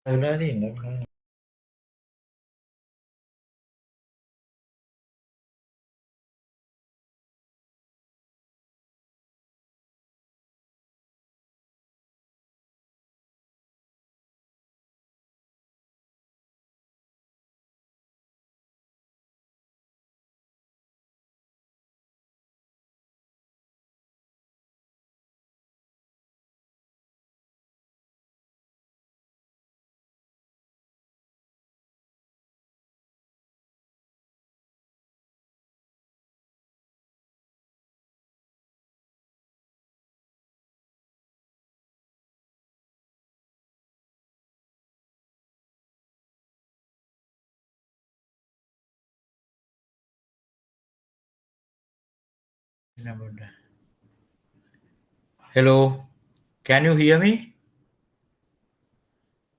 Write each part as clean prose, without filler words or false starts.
Agradinda. Hello, can you hear me?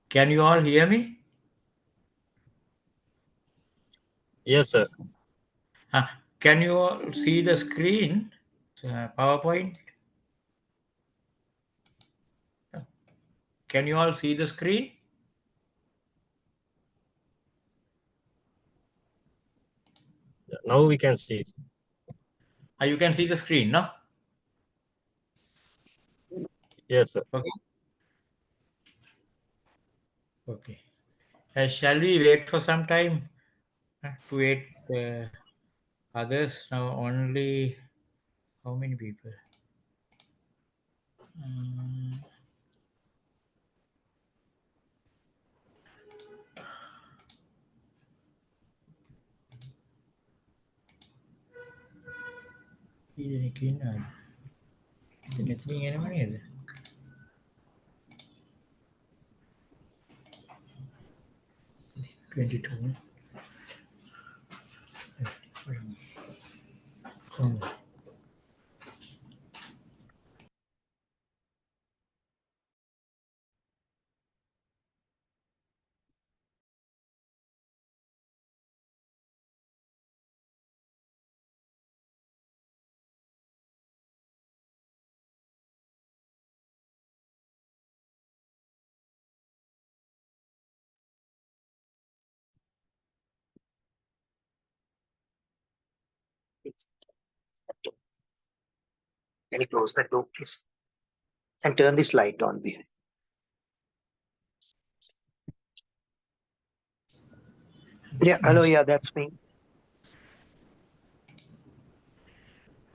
Can you all hear me? Yes, sir. Uh, can you all see the screen? PowerPoint? Can you all see the screen? Now we can see. You can see the screen, no? Yes, sir. Okay. Okay. Shall we wait for some time to wait others? Now only how many people? Um, ඉදනක ඉන්නවද? මෙතන එනව නේද? 22. Can you close the door, please? And turn this light on behind. Yeah, hello, yeah, that's me.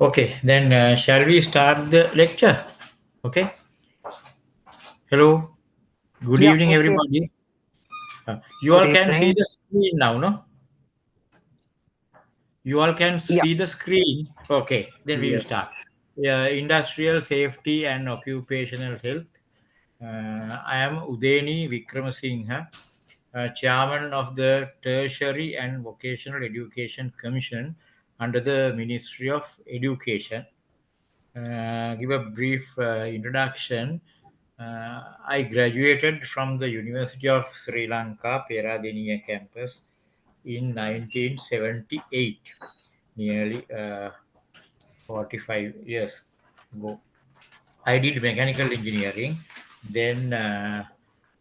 Okay, then shall we start the lecture? Okay. Hello. Good Yeah, evening, okay. everybody. You Good all can see evening. the screen now, no? You all can Yeah. see the screen. Okay, then we will Yes. start. Industrial safety and occupational health. I am Udeni Wickramasinghe, chairman of the Tertiary and Vocational Education Commission under the Ministry of Education. Give a brief introduction. I graduated from the University of Sri Lanka, Peradeniya campus in 1978, nearly 45 years ago. I did mechanical engineering. Then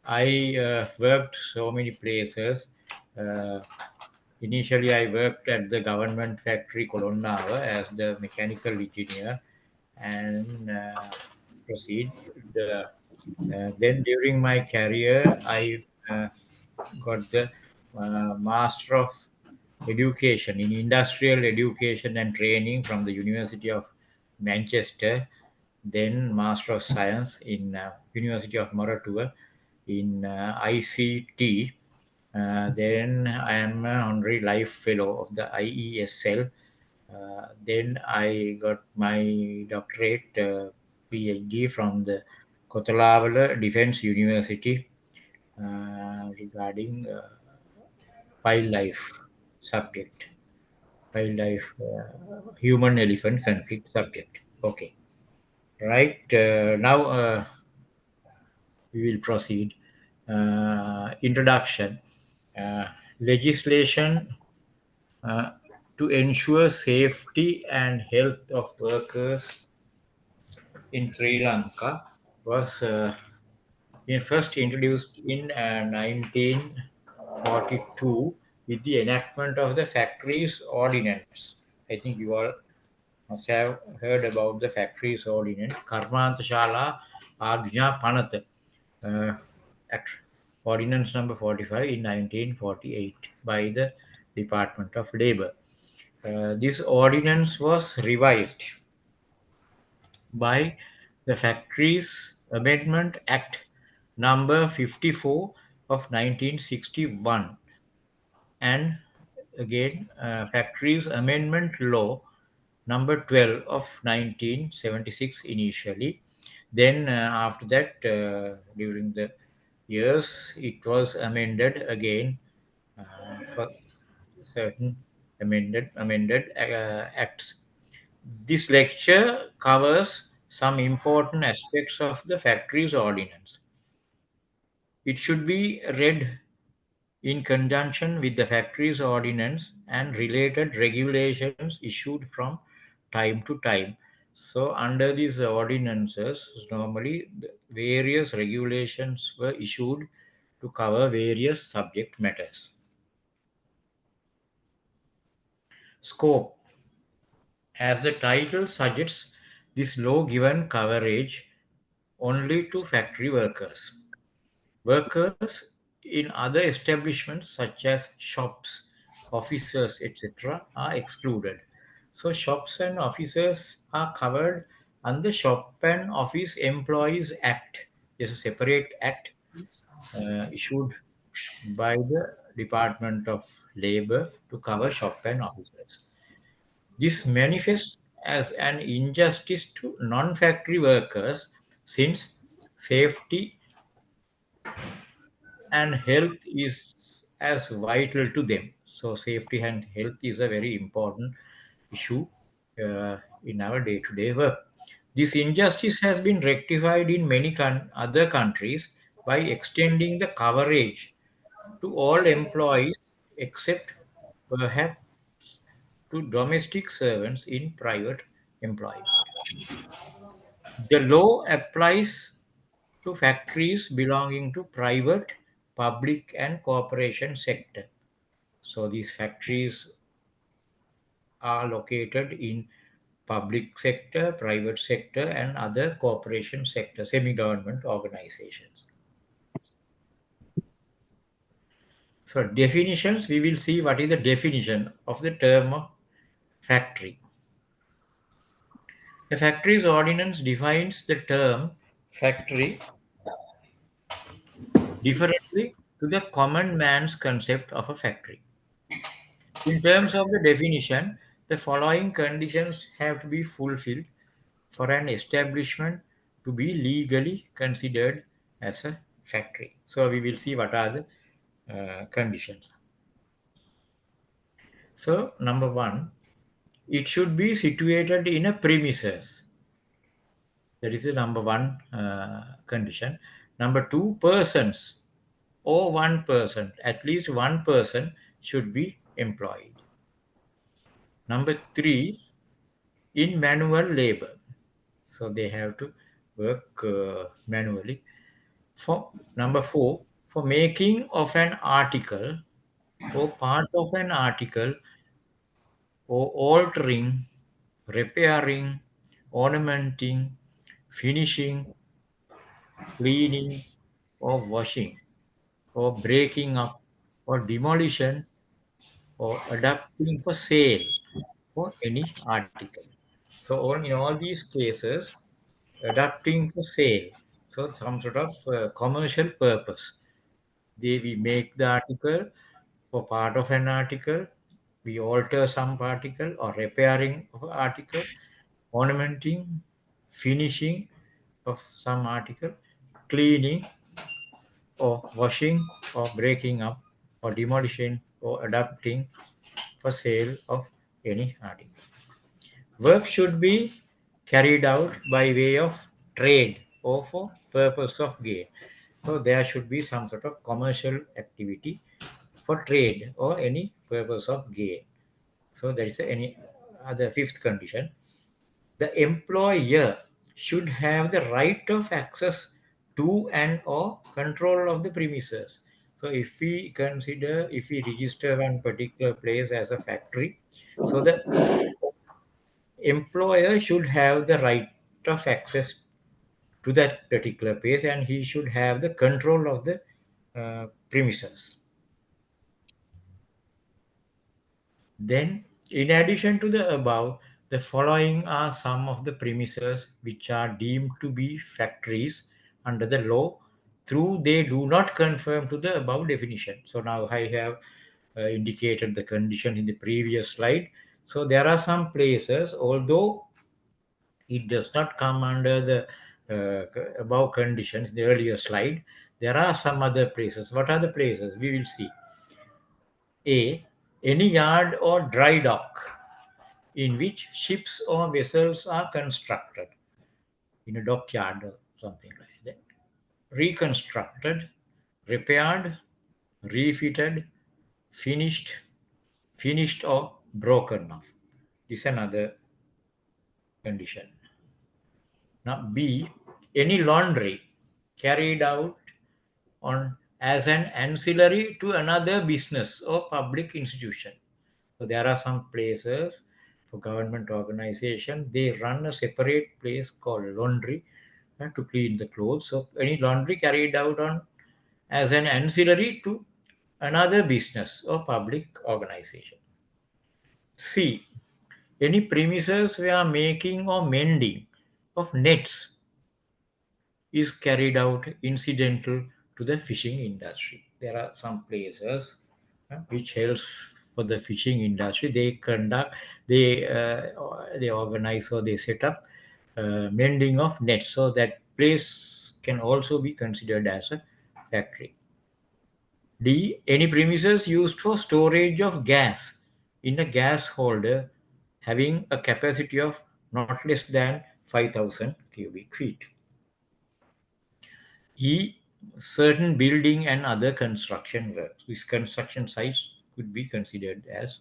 I worked so many places. Uh, Initially, I worked at the government factory Kolonnawa as the mechanical engineer and proceed. Then during my career, I got the Master of Education in Industrial Education and Training from the University of Manchester, then Master of Science in University of Moratuwa in ICT. Then I am an honorary life fellow of the IESL. Then I got my doctorate PhD from the Kotalavala Defense University regarding wildlife subject, wildlife human elephant conflict subject. Okay, right now we will proceed. Introduction. Uh, Legislation uh, to ensure safety and health of workers in Sri Lanka was first introduced in 1942 with the enactment of the Factories Ordinance. I think you all must have heard about the Factories Ordinance, Karmantashala Agnya Panat, uh, Act, Ordinance number 45 in 1948 by the Department of Labor. This ordinance was revised by the Factories Amendment Act number 54 of 1961, and again Factories Amendment Law number 12 of 1976 initially. Then after that, during the years, it was amended again for certain amended acts. This lecture covers some important aspects of the Factories Ordinance. It should be read in conjunction with the Factories Ordinance and related regulations issued from time to time. So, under these ordinances, normally various regulations were issued to cover various subject matters. Scope. As the title suggests, this law given coverage only to factory workers. Workers in other establishments such as shops, offices, etc., are excluded. So, shops and offices are covered under Shop and Office Employees Act. It's a separate act issued by the Department of Labor to cover shop and offices. This manifests as an injustice to non factory workers since safety and health is as vital to them. So, safety and health is a very important issue in our day to day work. This injustice has been rectified in many other countries by extending the coverage to all employees except perhaps to domestic servants in private employment. The law applies to factories belonging to private, public, and corporation sector. So these factories are located in public sector, private sector, and other corporation sector, semi-government organizations. So definitions, we will see what is the definition of the term of factory. The Factories Ordinance defines the term factory differently to the common man's concept of a factory. In terms of the definition, the following conditions have to be fulfilled for an establishment to be legally considered as a factory. So we will see what are the conditions. So number one, it should be situated in a premises. That is the number one condition. Number two, persons or one person, at least one person should be employed. Number three, in manual labor. So they have to work manually. For number four, for making of an article or part of an article or altering, repairing, ornamenting, finishing, cleaning, or washing, or breaking up, or demolition, or adapting for sale for any article. So in all these cases, adapting for sale, so some sort of commercial purpose. We make the article for part of an article, we alter some particle or repairing of article, ornamenting, finishing of some article, cleaning or washing or breaking up or demolishing or adapting for sale of any article. Work should be carried out by way of trade or for purpose of gain. So there should be some sort of commercial activity for trade or any purpose of gain. So there is any other fifth condition. The employer should have the right of access to and or control of the premises. So if we consider, if we register one particular place as a factory, so the employer should have the right of access to that particular place, and he should have the control of the premises. Then, in addition to the above, the following are some of the premises which are deemed to be factories under the law, through they do not conform to the above definition. So now I have indicated the condition in the previous slide. So there are some places, although it does not come under the above conditions in the earlier slide, there are some other places. What are the places? We will see. A. Any yard or dry dock in which ships or vessels are constructed, in a dockyard or something like that, reconstructed, repaired, refitted, finished, finished or broken off. This is another condition. Now, B, any laundry carried out on as an ancillary to another business or public institution. So there are some places for government organization, they run a separate place called laundry to clean the clothes. So any laundry carried out on as an ancillary to another business or public organization. C. Any premises where making or mending of nets is carried out incidental to the fishing industry. There are some places which helps for the fishing industry. They conduct, they organize or they set up mending of nets. So that place can also be considered as a factory. D. Any premises used for storage of gas in a gas holder having a capacity of not less than 5,000 cubic feet. E. Certain building and other construction works. This construction sites could be considered as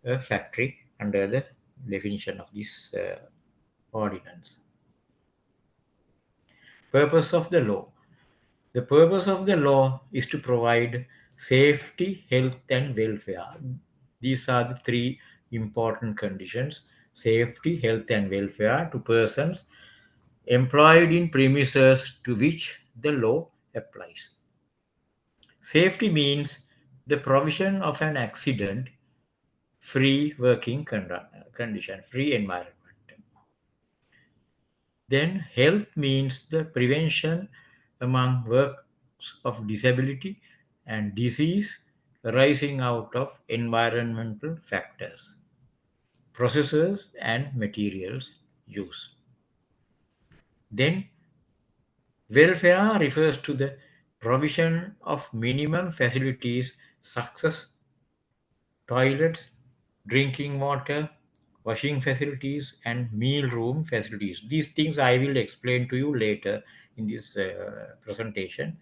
a factory under the definition of this ordinance. Purpose of the law. The purpose of the law is to provide safety, health, and welfare. These are the three important conditions: safety, health, and welfare to persons employed in premises to which the law applies. Safety means the provision of an accident free working condition, free environment. Then health means the prevention among works of disability and disease arising out of environmental factors, processes and materials used. Then welfare refers to the provision of minimum facilities such as toilets, drinking water, washing facilities, and meal room facilities. These things I will explain to you later in this presentation.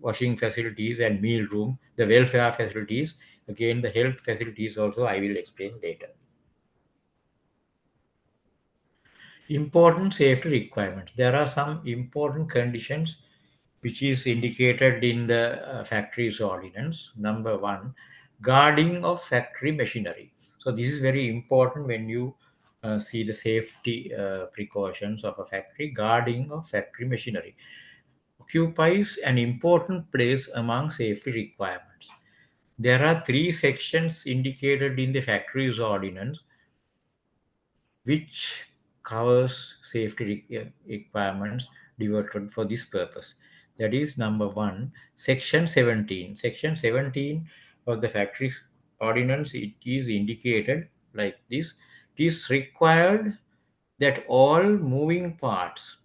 Washing facilities and meal room, the welfare facilities, again the health facilities also I will explain later. Important safety requirements. There are some important conditions which is indicated in the factories ordinance. Number one, guarding of factory machinery. So this is very important when you see the safety precautions of a factory. Guarding of factory machinery occupies an important place among safety requirements. There are three sections indicated in the factories ordinance which covers safety requirements devoted for this purpose. That is number one, section 17. Section 17 of the factory ordinance, it is indicated like this. It is required that all moving parts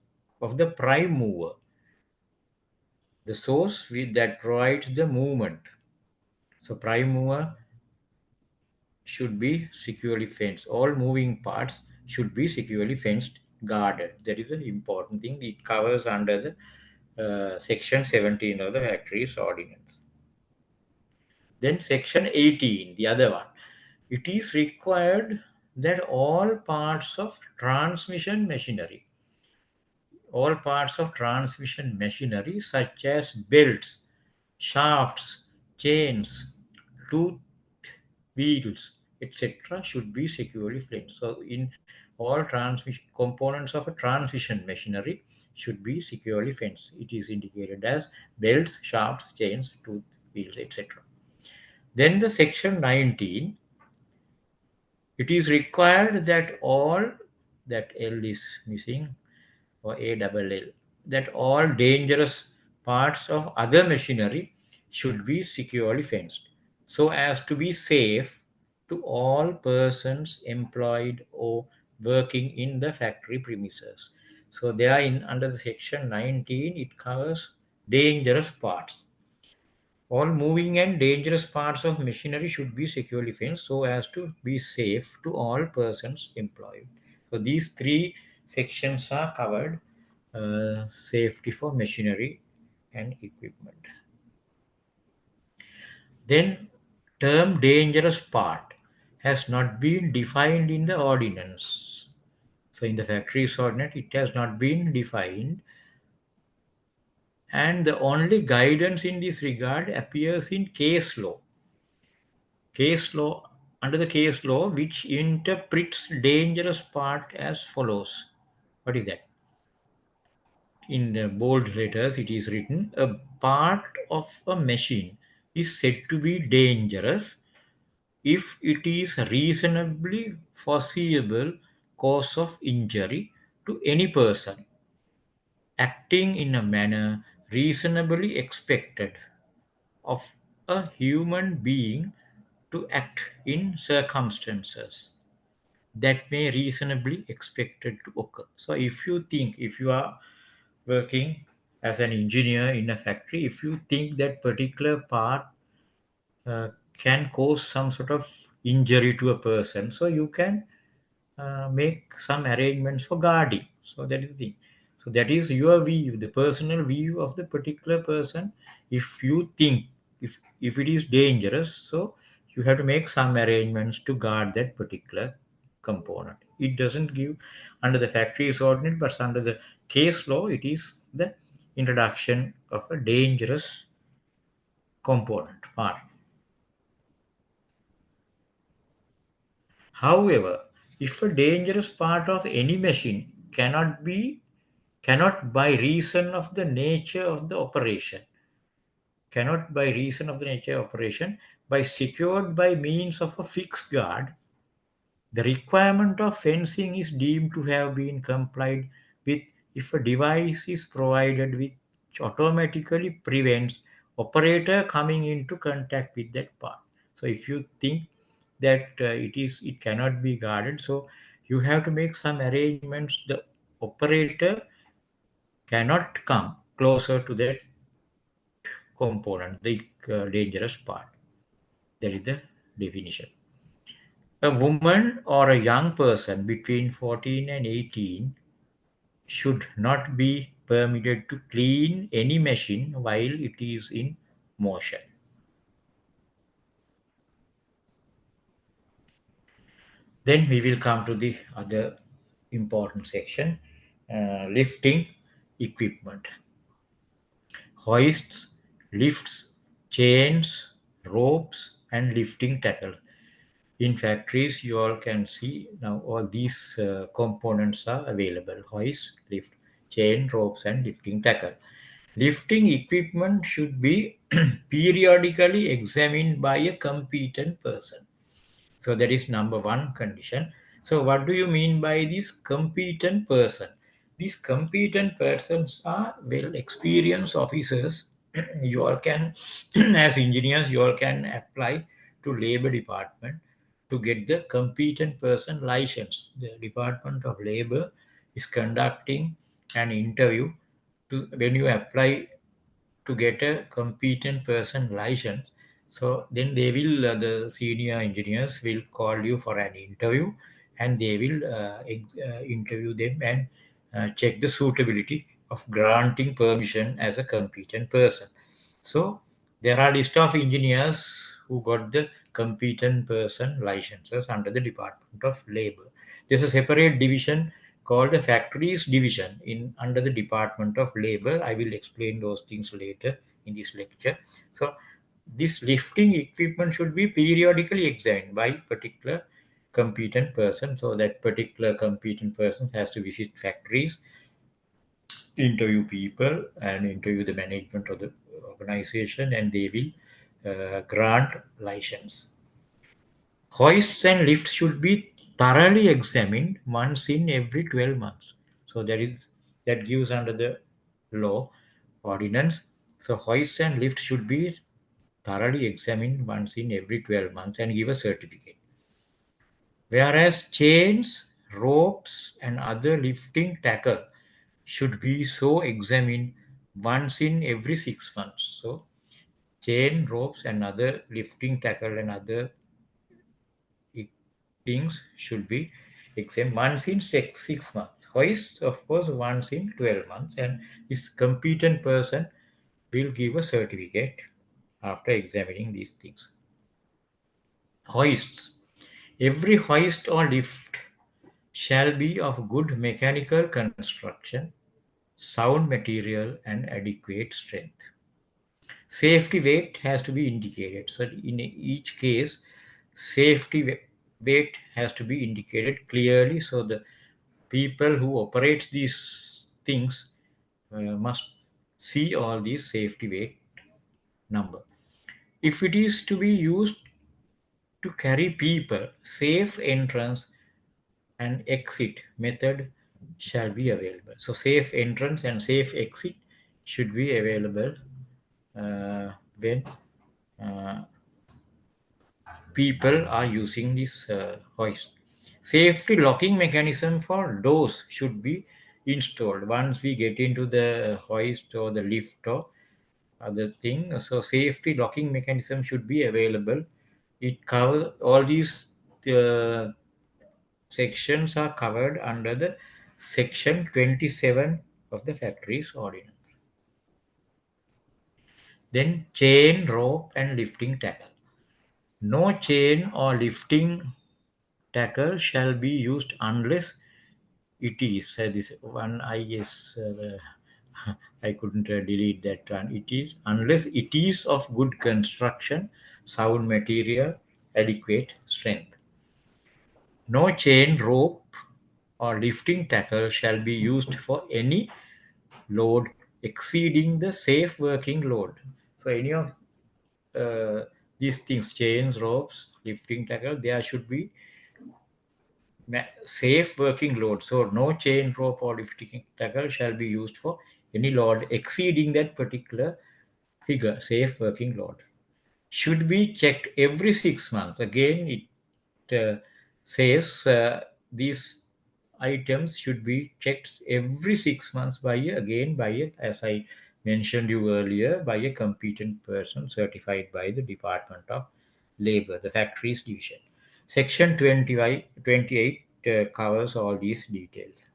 of the prime mover, the source that provides the movement. So prime mover should be securely fenced. All moving parts should be securely fenced, guarded. That is an important thing. It covers under the section 17 of the factories ordinance. Then section 18, the other one. It is required that all parts of transmission machinery, all parts of transmission machinery such as belts, shafts, chains, tooth wheels, etc., should be securely flint. So, in all transmission components of a transmission machinery should be securely fenced. It is indicated as belts, shafts, chains, tooth wheels, etc. Then the section 19, it is required that all, that L is missing, or A double L, that all dangerous parts of other machinery should be securely fenced so as to be safe to all persons employed or working in the factory premises. So there in under the section 19, it covers dangerous parts. All moving and dangerous parts of machinery should be securely fenced so as to be safe to all persons employed. So these three sections are covered, safety for machinery and equipment. Then term dangerous part has not been defined in the ordinance. So in the factories ordinance, it has not been defined, and the only guidance in this regard appears in case law. Case law, under the case law, which interprets dangerous part as follows. What is that? In the bold letters, it is written: a part of a machine is said to be dangerous if it is reasonably foreseeable cause of injury to any person acting in a manner reasonably expected of a human being to act in circumstances that may reasonably expected to occur. So if you think, if you are working as an engineer in a factory, if you think that particular part can cause some sort of injury to a person, so you can make some arrangements for guarding. So that is the thing. So that is your view, the personal view of the particular person. If you think, if it is dangerous, so you have to make some arrangements to guard that particular component. It doesn't give under the factories ordinance, but under the case law, it is the introduction of a dangerous component part. However, if a dangerous part of any machine cannot by reason of the nature of the operation, cannot by reason of the nature of operation, by secured by means of a fixed guard, the requirement of fencing is deemed to have been complied with if a device is provided which automatically prevents operator coming into contact with that part. So if you think that it cannot be guarded, so you have to make some arrangements. The operator cannot come closer to that component, the dangerous part. That is the definition. A woman or a young person between 14 and 18 should not be permitted to clean any machine while it is in motion. Then we will come to the other important section, lifting equipment. Hoists, lifts, chains, ropes, and lifting tackle. In factories, you all can see now all these components are available: hoist, lift, chain, ropes, and lifting tackle. Lifting equipment should be periodically examined by a competent person. So that is number one condition. So what do you mean by this competent person? These competent persons are well experienced officers. You all can, as engineers, you all can apply to labor department to get the competent person license. The Department of Labor is conducting an interview to when you apply to get a competent person license. So then they will, the senior engineers will call you for an interview, and they will interview them and check the suitability of granting permission as a competent person. So there are list of engineers who got the competent person licenses under the Department of Labor. There's a separate division called the factories division in under the Department of Labor. I will explain those things later in this lecture. So this lifting equipment should be periodically examined by particular competent person. So that particular competent person has to visit factories, interview people, and interview the management of the organization, and they will grant license. Hoists and lifts should be thoroughly examined once in every 12 months. So that gives under the law ordinance. So hoists and lifts should be thoroughly examined once in every 12 months and give a certificate. Whereas chains, ropes, and other lifting tackle should be so examined once in every 6 months. So chain, ropes, and other lifting tackle and other things should be examined once in 6 months. Hoist, of course, once in 12 months, and this competent person will give a certificate after examining these things. Hoists. Every hoist or lift shall be of good mechanical construction, sound material, and adequate strength. Safety weight has to be indicated. So in each case, weight has to be indicated clearly, so the people who operate these things must see all these safety weight number. If it is to be used to carry people, safe entrance and exit method shall be available. So safe entrance and safe exit should be available when uh, people are using this hoist. Safety locking mechanism for doors should be installed once we get into the hoist or the lift or other thing. So safety locking mechanism should be available. It covers all these uh, sections are covered under the section 27 of the factories ordinance. Then chain, rope, and lifting tackle. No chain or lifting tackle shall be used unless it is this one. I couldn't delete that one. It is unless it is of good construction, sound material, adequate strength. No chain, rope, or lifting tackle shall be used for any load exceeding the safe working load. So any of uh, these things, chains, ropes, lifting tackle, there should be safe working load. So no chain, rope, or lifting tackle shall be used for any load exceeding that particular figure, safe working load. Should be checked every 6 months. Again, it says these items should be checked every 6 months as I mentioned you earlier, by a competent person certified by the Department of Labor, the factories division. Section 28 covers all these details.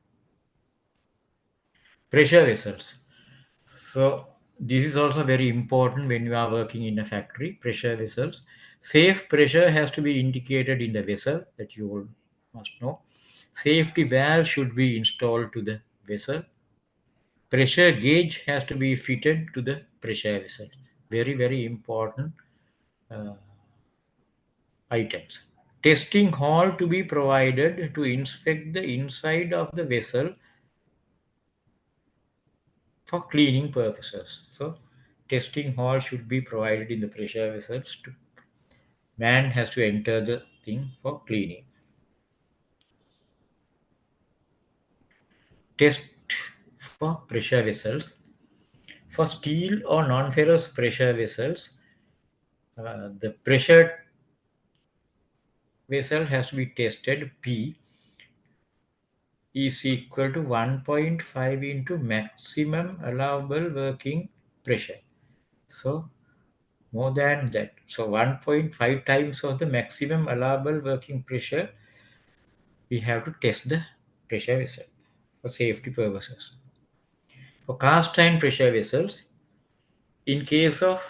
Pressure vessels. So this is also very important when you are working in a factory. Pressure vessels. Safe pressure has to be indicated in the vessel, that you all must know. Safety valve should be installed to the vessel. Pressure gauge has to be fitted to the pressure vessel. Very, very important uh, items. Testing hall to be provided to inspect the inside of the vessel for cleaning purposes. So testing hall should be provided in the pressure vessels. Man has to enter the thing for cleaning. Test for pressure vessels. For steel or non-ferrous pressure vessels, the pressure vessel has to be tested. P is equal to 1.5 into maximum allowable working pressure. So more than that. So 1.5 times of the maximum allowable working pressure, we have to test the pressure vessel for safety purposes. For cast iron pressure vessels, in case of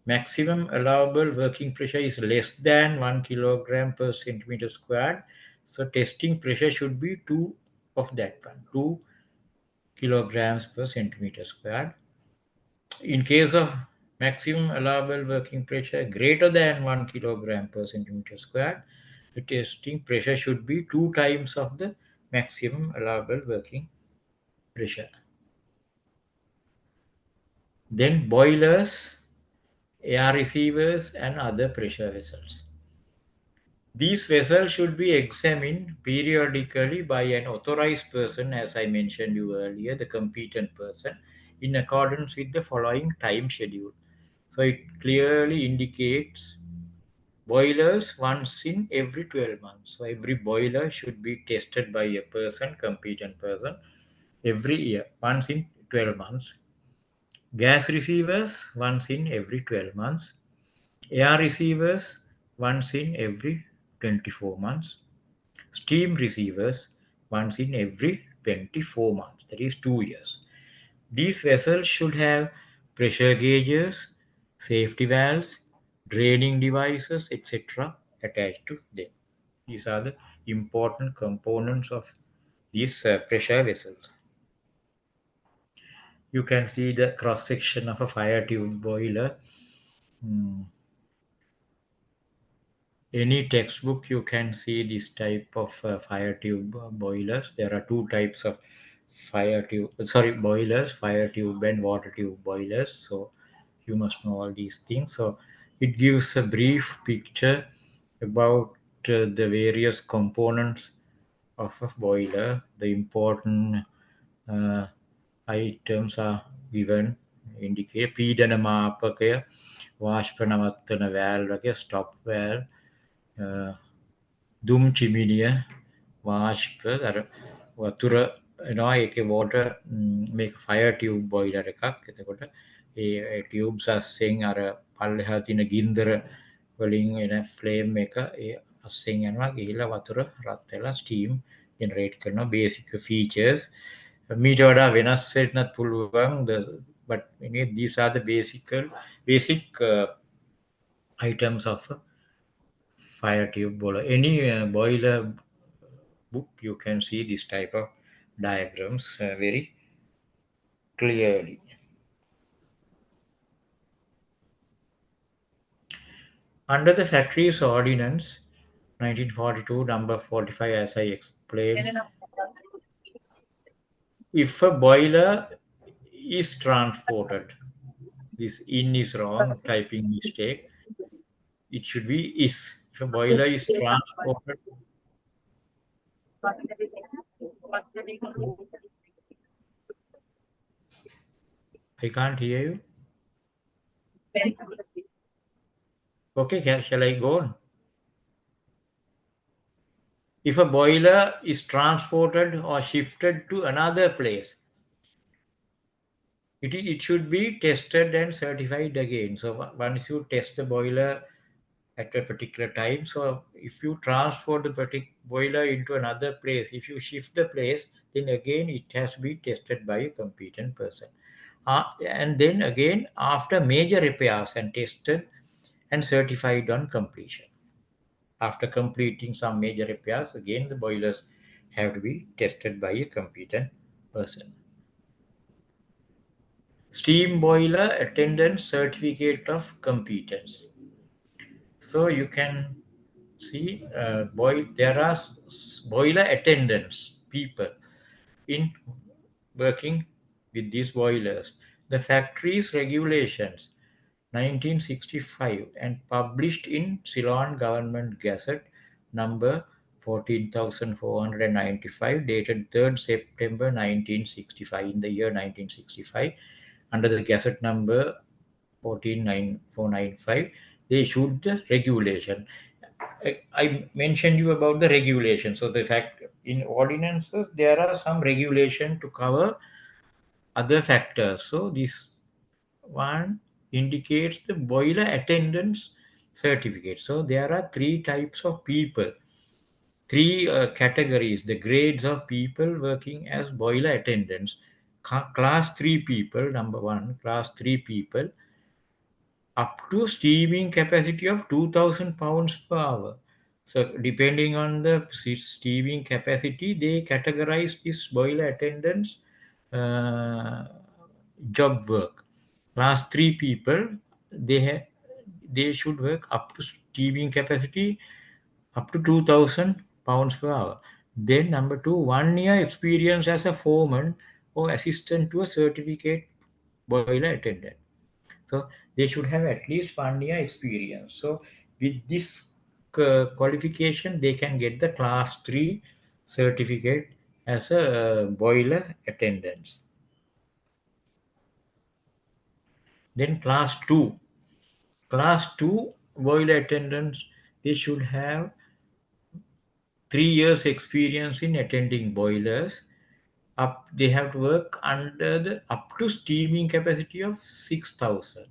maximum allowable working pressure is less than 1 kilogram per centimeter squared, so testing pressure should be 2 of that one, 2 kilograms per centimeter squared. In case of maximum allowable working pressure greater than 1 kilogram per centimeter squared, the testing pressure should be 2 times of the maximum allowable working pressure. Then boilers, air receivers, and other pressure vessels. These vessels should be examined periodically by an authorized person, as I mentioned you earlier, the competent person, in accordance with the following time schedule. So it clearly indicates boilers once in every 12 months. So every boiler should be tested by a person, competent person, every year, once in 12 months. Gas receivers once in every 12 months. Air receivers once in every 24 months. Steam receivers once in every 24 months, that is 2 years. These vessels should have pressure gauges, safety valves, draining devices, etc. attached to them. These are the important components of these pressure vessels. You can see the cross section of a fire tube boiler. Any textbook you can see this type of fire tube boilers. There are two types of boilers, fire tube and water tube boilers. So you must know all these things. So it gives a brief picture about the various components of a boiler. The important uh, items are given, indicate පීඩන මාපකය, වාෂ්ප නවත්තන valve එක, stop valve, දුම් චිමිනිය, වාෂ්ප අර වතුර එනවා ඒකේ water මේක fire tube boiler එකක්. එතකොට ඒ tubes අස්සෙන් අර පල්ලෙහා තියෙන ගින්දර වලින් එන flame එක ඒ අස්සෙන් යනවා ගිහිල්ලා වතුර රත් වෙලා steam generate කරනවා. Basic features මීට වඩා වෙනස් වෙන්නත් පුළුවන්, but these are the basic items of a fire tube boiler. Any boiler book you can see this type of diagrams very clearly. Under the Factories Ordinance 1942 number 45, as I explained, if a boiler is transported, this in is wrong, typing mistake, it should be is. If a boiler is transported, I can't hear you. Okay, shall I go on? If a boiler is transported or shifted to another place, it should be tested and certified again. So once you test the boiler at a particular time, so if you transport the particular boiler into another place, if you shift the place, then again it has to be tested by a competent person. And then again, after major repairs and tested and certified on completion. After completing some major repairs, again the boilers have to be tested by a competent person. Steam boiler attendant certificate of competence. So you can see there are boiler attendants, people in working with these boilers. The factory's regulations 1965 and published in Ceylon Government Gazette number 14,495 dated 3rd September 1965, in the year 1965, under the Gazette number 14,495, they issued the regulation. I mentioned you about the regulation. So the fact in ordinances there are some regulation to cover other factors. So this one indicates the boiler attendance certificate. So there are three types of people, three categories, the grades of people working as boiler attendants. Class 3 people, number one, class 3 people up to steaming capacity of 2000 pounds per hour. So depending on the steaming capacity, they categorize this boiler attendants uh, job work. Last three people, they should work up to steaming capacity up to 2000 pounds per hour. Then number two, 1 year experience as a foreman or assistant to a certificate boiler attendant. So they should have at least 1 year experience. So with this qualification, they can get the class 3 certificate as a boiler attendant. Then class 2 boiler attendants, they should have 3 years experience in attending boilers. Up they have to work under the up to steaming capacity of 6000,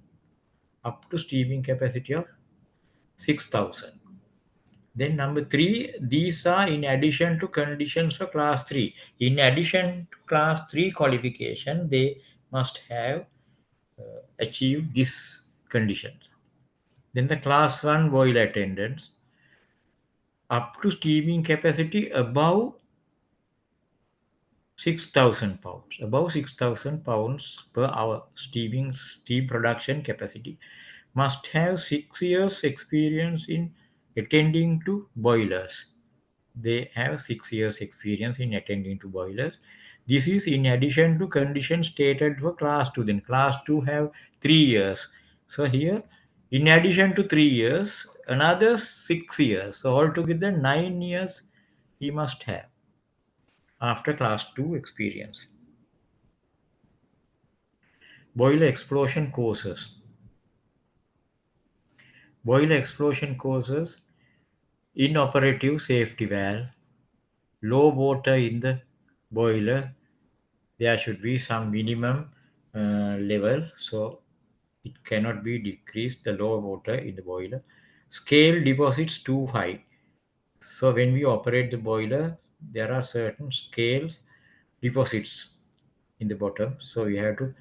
up to steaming capacity of 6000. Then number three, these are in addition to conditions for class 3. In addition to class 3 qualification, they must have achieved these conditions. Then the class 1 boiler attendants, up to steaming capacity above 6,000 pounds, above 6,000 pounds per hour steam production capacity, must have 6 years experience in attending to boilers. They have 6 years experience in attending to boilers. This is in addition to conditions stated for class 2. Then class 2 have 3 years. So here, in addition to 3 years, another 6 years. So altogether 9 years he must have after class 2 experience. Boiler explosion causes. Boiler explosion causes inoperative safety valve, low water in the boiler. There should be some minimum level, so it cannot be decreased, the low water in the boiler. Scale deposits too high. So when we operate the boiler, there are certain scales deposits in the bottom, so we have to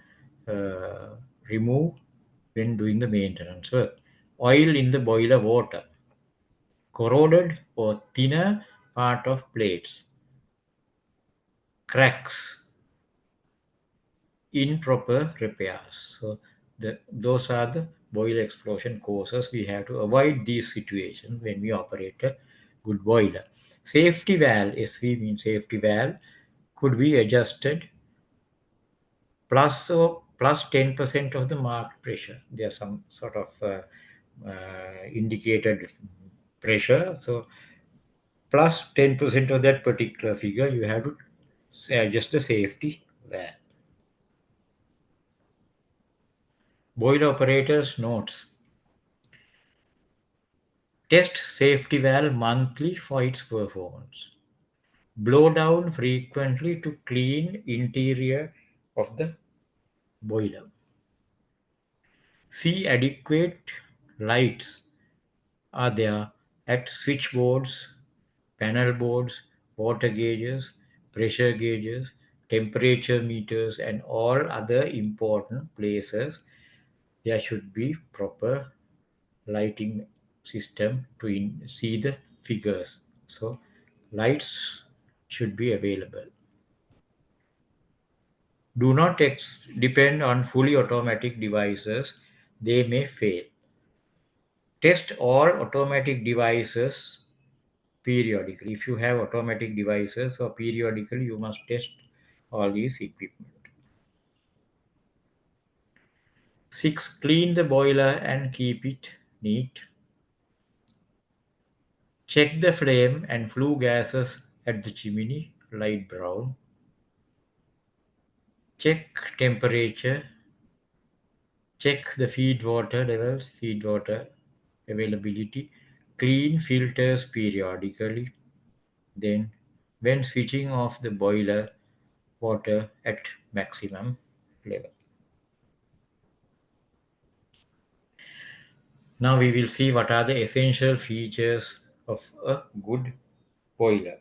remove when doing the maintenance work. Oil in the boiler water, corroded or thinner part of plates, cracks, improper repairs. So those are the boiler explosion causes. We have to avoid these situations when we operate a good boiler. Safety valve, SV means safety valve, could be adjusted plus or plus 10% of the marked pressure. There's some sort of indicated pressure. So plus 10% of that particular figure, you have to adjust the safety valve. Boiler operators notes. Test safety valve monthly for its performance. Blow down frequently to clean interior of the boiler. See adequate lights are there at switchboards, panel boards, water gauges, pressure gauges, temperature meters, and all other important places. There should be proper lighting system to see the figures. So lights should be available. Do not depend on fully automatic devices. They may fail. Test all automatic devices periodically. If you have automatic devices, or periodically you must test all these equipment. 6. Clean the boiler and keep it neat. Check the flame and flue gases at the chimney, light brown. Check temperature. Check the feed water levels, feed water availability. Clean filters periodically. Then, when switching off the boiler, water at maximum level. Now we will see what are the essential features of a good boiler.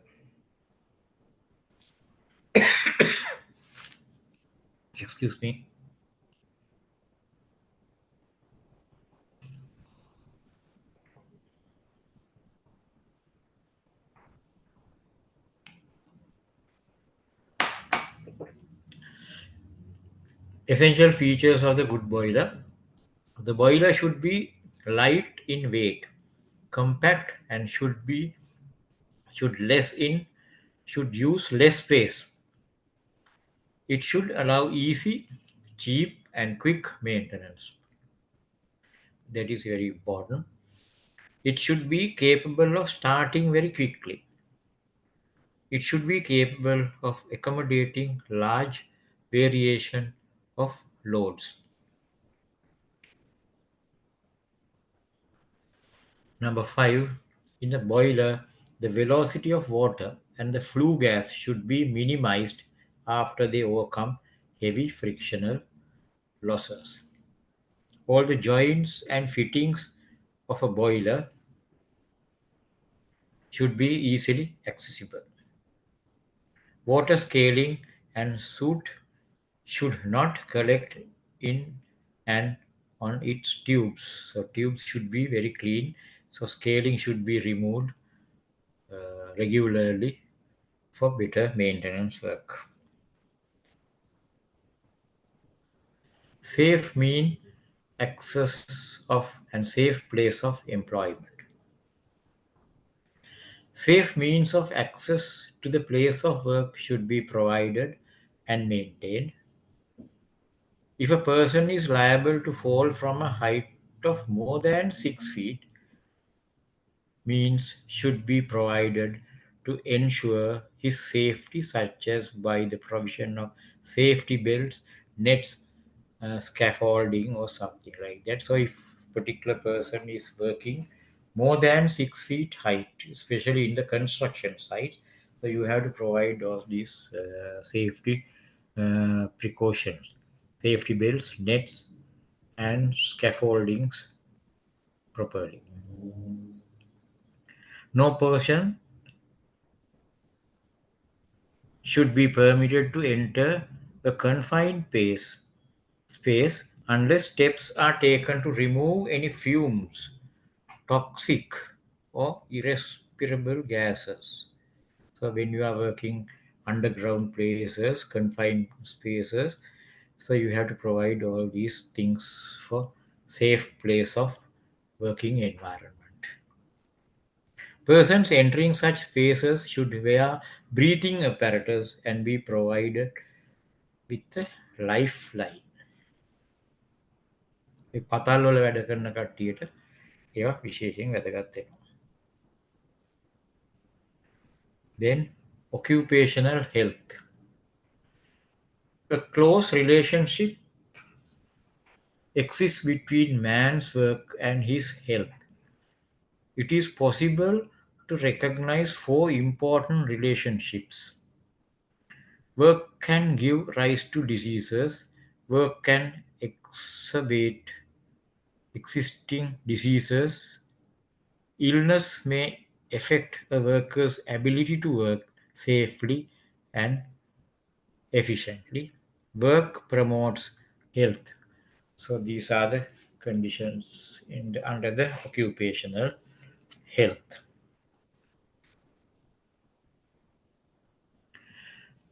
Excuse me. Essential features of the good boiler. The boiler should be light in weight, compact, and should less in should use less space. It should allow easy, cheap, and quick maintenance. That is very important. It should be capable of starting very quickly. It should be capable of accommodating large variation of loads. Number 5, in a boiler, the velocity of water and the flue gas should be minimized after they overcome heavy frictional losses. All the joints and fittings of a boiler should be easily accessible. Water scaling and soot should not collect in and on its tubes. So tubes should be very clean. So scaling should be removed regularly for better maintenance work. Safe mean access of and safe place of employment. Safe means of access to the place of work should be provided and maintained. If a person is liable to fall from a height of more than 6 feet, means should be provided to ensure his safety, such as by the provision of safety belts, nets, scaffolding, or something like that. So, if particular person is working more than 6 feet height, especially in the construction site, so you have to provide all these safety precautions, safety belts, nets, and scaffoldings properly. No person should be permitted to enter a confined space unless steps are taken to remove any fumes, toxic or irrespirable gases. So when you are working underground places, confined spaces, so you have to provide all these things for safe place of working environment. Persons entering such spaces should wear breathing apparatus and be provided with a lifeline. මේ පතල් වල වැඩ කරන කට්ටියට ඒවා විශේෂයෙන් වැදගත් වෙනවා. Then occupational health. A close relationship exists between man's work and his health. It is possible to recognize four important relationships. Work can give rise to diseases. Work can exacerbate existing diseases. Illness may affect a worker's ability to work safely and efficiently. Work promotes health. So these are the conditions under the occupational health.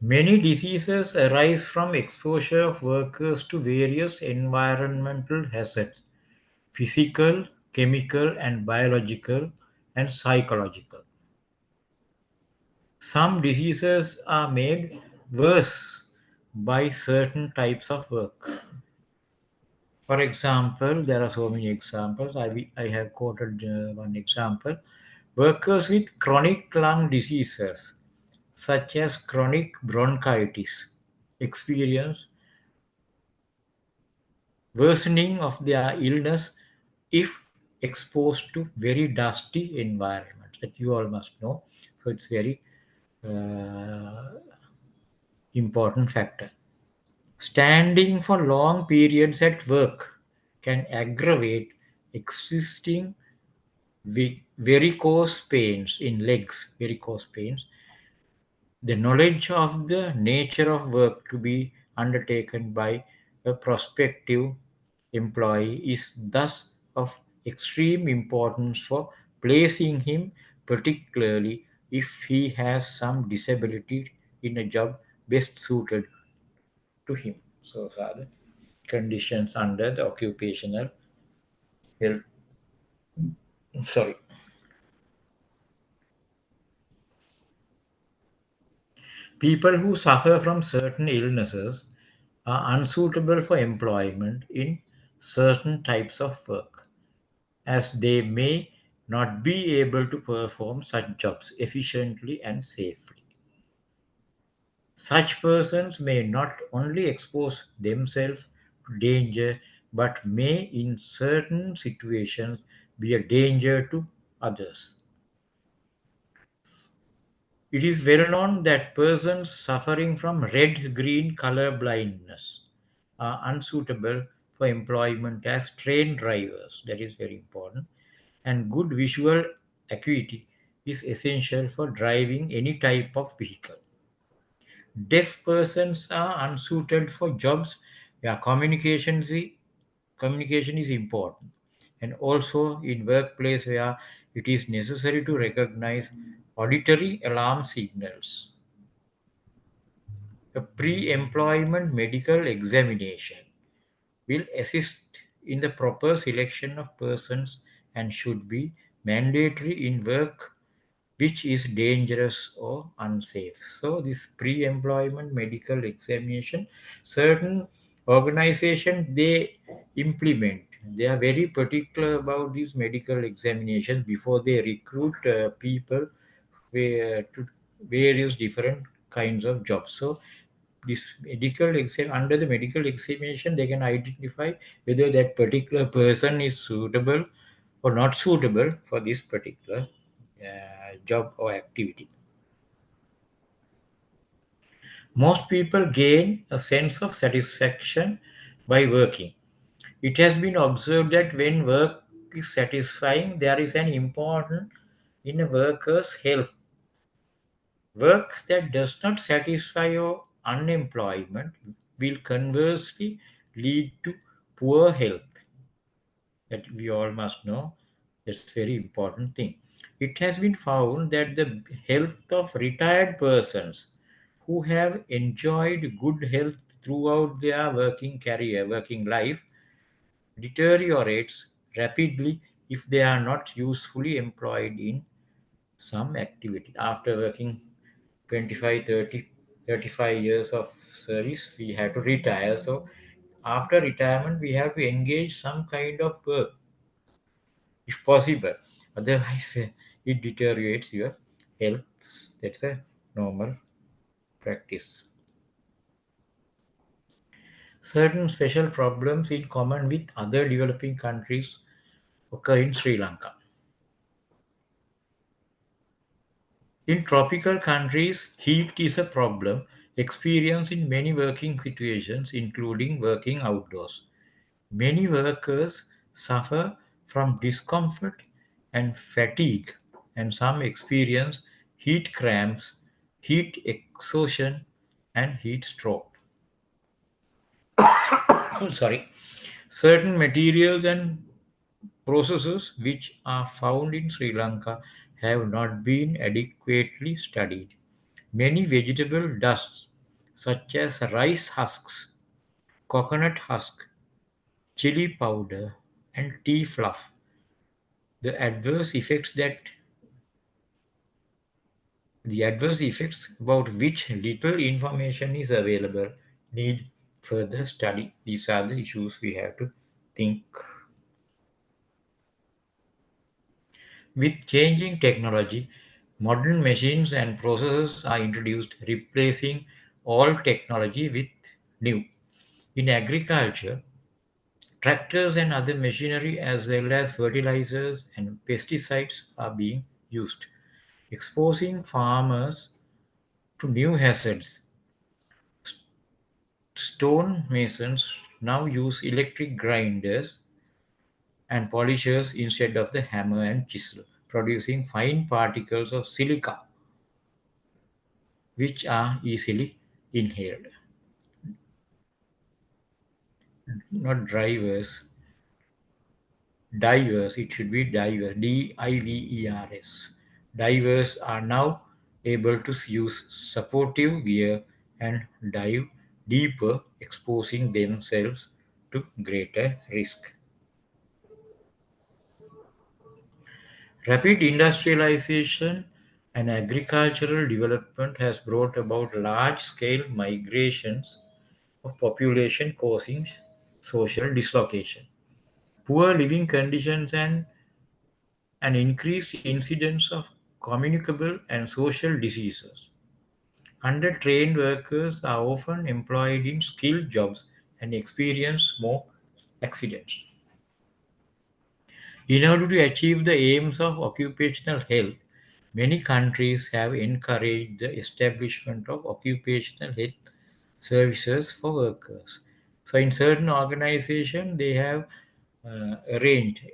Many diseases arise from exposure of workers to various environmental hazards, physical, chemical, and biological, and psychological. Some diseases are made worse by certain types of work. For example, there are so many examples. I have quoted one example. Workers with chronic lung diseases, such as chronic bronchitis, experience worsening of their illness if exposed to very dusty environments that you all must know. So it's very uh, important factor. Standing for long periods at work can aggravate existing varicose pains in legs, varicose pains. The knowledge of the nature of work to be undertaken by a prospective employee is thus of extreme importance for placing him, particularly if he has some disability, in a job best suited to him. So, Father. conditions under the occupational health. Sorry. People who suffer from certain illnesses are unsuitable for employment in certain types of work, as they may not be able to perform such jobs efficiently and safely. Such persons may not only expose themselves to danger but may, in certain situations, be a danger to others. It is well known that persons suffering from red green color blindness are unsuitable for employment as train drivers. That is very important. And good visual acuity is essential for driving any type of vehicle. Deaf persons are unsuited for jobs where communication is important, and also in workplace where it is necessary to recognize auditory alarm signals. A pre-employment medical examination will assist in the proper selection of persons and should be mandatory in work which is dangerous or unsafe. So this pre-employment medical examination, certain organization they implement. They are very particular about these medical examinations before they recruit people to various different kinds of jobs. So this medical exam under the medical examination they can identify whether that particular person is suitable or not suitable for this particular job or activity. Most people gain a sense of satisfaction by working. It has been observed that when work is satisfying, there is an important in a worker's health. Work that does not satisfy or unemployment will conversely lead to poor health. That we all must know. That's very important thing. It has been found that the health of retired persons who have enjoyed good health throughout their working career, working life, deteriorates rapidly if they are not usefully employed in some activity. After working 25, 30, 35 years of service, we have to retire. So after retirement, we have to engage some kind of work if possible. Otherwise, it deteriorates your health. That's a normal practice. Certain special problems in common with other developing countries occur in Sri Lanka. In tropical countries, heat is a problem experienced in many working situations, including working outdoors. Many workers suffer from discomfort and fatigue, and some experience heat cramps, heat exhaustion, and heat stroke. Sorry. Certain materials and processes which are found in Sri Lanka have not been adequately studied. Many vegetable dusts, such as rice husks, coconut husk, chili powder, and tea fluff, the adverse effects that the adverse effects about which little information is available need further study. These are the issues we have to think. With changing technology, modern machines and processes are introduced, replacing old technology with new. In agriculture, tractors and other machinery, as well as fertilizers and pesticides, are being used, exposing farmers to new hazards. Stone masons now use electric grinders and polishers instead of the hammer and chisel, producing fine particles of silica which are easily inhaled. Not drivers, divers, it should be divers, divers. Divers are now able to use supportive gear and dive deeper, exposing themselves to greater risk. Rapid industrialization and agricultural development has brought about large-scale migrations of population causing social dislocation. Poor living conditions and an increased incidence of communicable and social diseases. Undertrained workers are often employed in skilled jobs and experience more accidents. In order to achieve the aims of occupational health, many countries have encouraged the establishment of occupational health services for workers. So, in certain organizations, they have arranged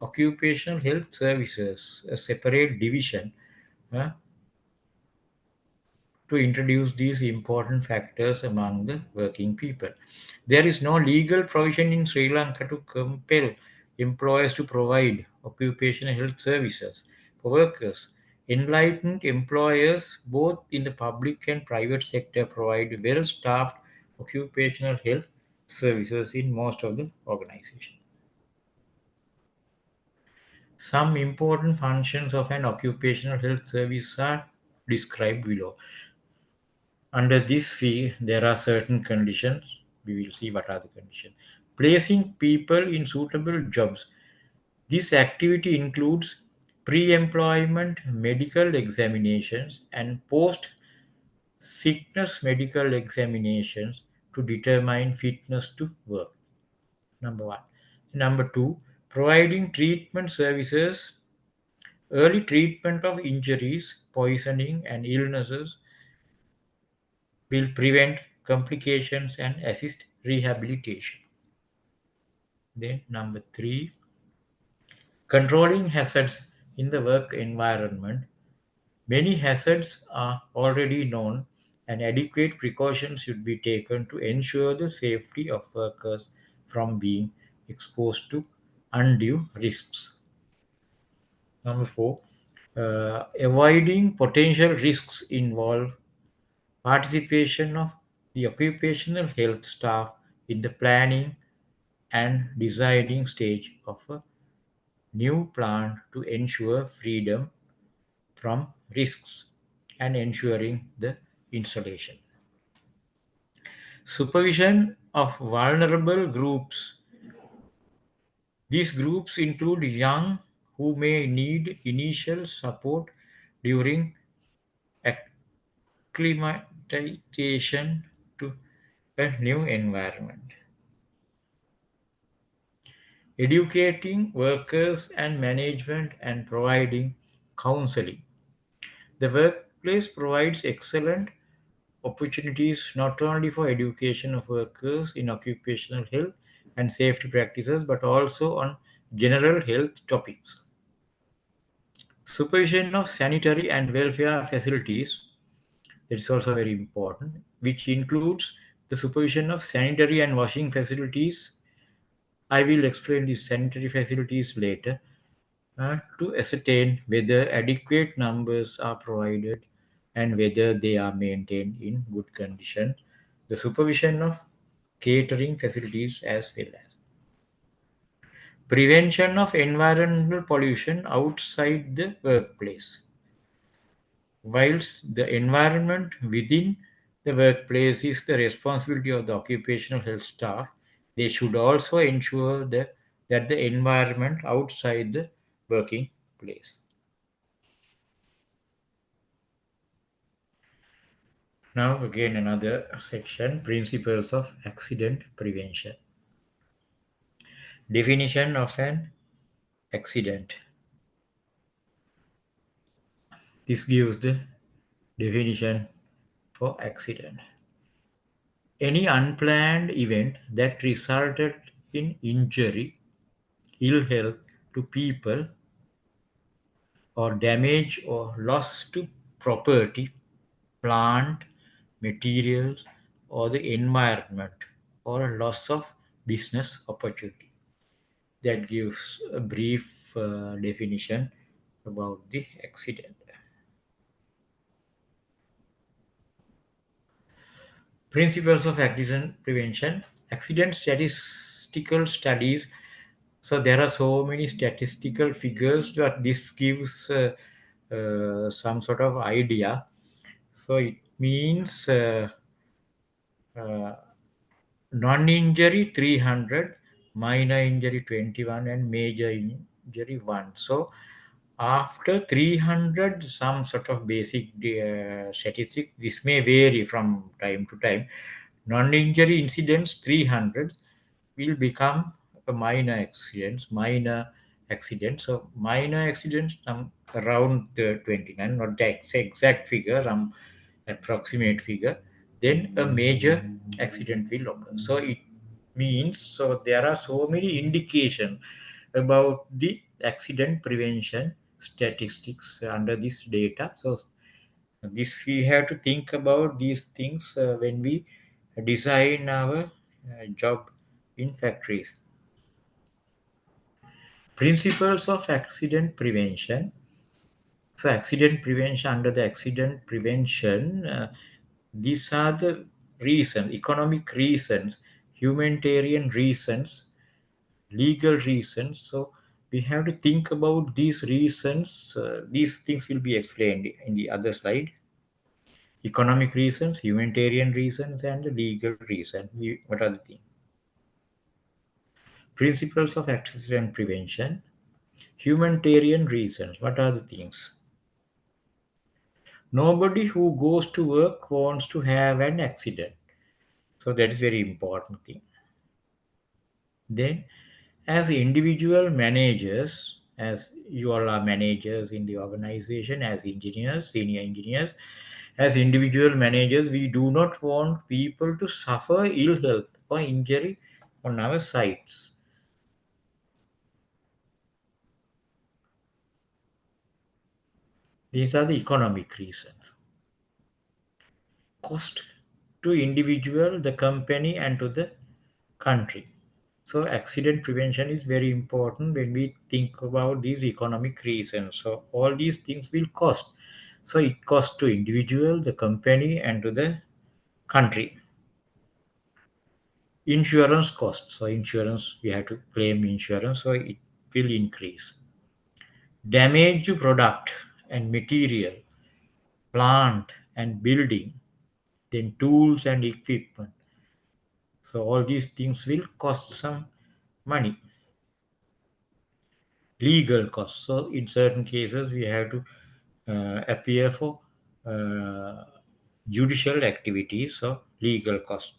occupational health services, a separate division, uh, to introduce these important factors among the working people. There is no legal provision in Sri Lanka to compel employers to provide occupational health services for workers. Enlightened employers, both in the public and private sector, provide well staffed occupational health services in most of the organizations. Some important functions of an occupational health service are described below. Under this fee, there are certain conditions. We will see what are the conditions. Placing people in suitable jobs. This activity includes pre-employment medical examinations and post-sickness medical examinations to determine fitness to work. Number one. Number two, providing treatment services, early treatment of injuries, poisoning, and illnesses will prevent complications and assist rehabilitation. Then, number three, controlling hazards in the work environment. Many hazards are already known, and adequate precautions should be taken to ensure the safety of workers from being exposed to undue risks. Number four, avoiding potential risks involve participation of the occupational health staff in the planning and designing stage of a new plant to ensure freedom from risks and ensuring the installation. Supervision of vulnerable groups. These groups include young who may need initial support during acclimatization to a new environment. Educating workers and management and providing counseling. The workplace provides excellent opportunities not only for education of workers in occupational health and safety practices but also on general health topics. Supervision of sanitary and welfare facilities, it's also very important, which includes the supervision of sanitary and washing facilities. I will explain these sanitary facilities later, to ascertain whether adequate numbers are provided and whether they are maintained in good condition. The supervision of catering facilities as well as prevention of environmental pollution outside the workplace. Whilst the environment within the workplace is the responsibility of the occupational health staff, they should also ensure that the environment outside the working place. Now, again, another section, principles of accident prevention. Definition of an accident. This gives the definition for accident. Any unplanned event that resulted in injury, ill health to people, or damage or loss to property, plant, materials, or the environment, or a loss of business opportunity. That gives a brief definition about the accident. Principles of accident prevention, accident statistical studies. So there are so many statistical figures that this gives some sort of idea. So it means uh, non-injury 300, minor injury 21, and major injury 1. So after 300, some sort of basic statistics, this may vary from time to time. Non-injury incidents 300 will become a minor accidents. So minor accidents around the 29, not the exact figure, approximate figure. Then a major accident will occur. So it means, so there are so many indications about the accident prevention statistics under this data. So this we have to think about these things when we design our job in factories. Principles of accident prevention. So accident prevention, under the accident prevention, these are the reasons: economic reasons, humanitarian reasons, legal reasons. So we have to think about these reasons. These things will be explained in the other slide. Economic reasons, humanitarian reasons, and the legal reason. What are the things? Principles of accident prevention, humanitarian reasons. What are the things? Nobody who goes to work wants to have an accident. So that is very important thing. Then, as individual managers, as you all are managers in the organization, as engineers, senior engineers, as individual managers, we do not want people to suffer ill health or injury on our sites. These are the economic reasons. Cost to individual, the company, and to the country. So accident prevention is very important when we think about these economic reasons. So all these things will cost. So it costs to individual, the company, and to the country. Insurance costs. So insurance, we have to claim insurance, so it will increase. Damage to product and material, plant and building, then tools and equipment. So all these things will cost some money. Legal costs. So in certain cases, we have to appear for uh, judicial activities or legal costs.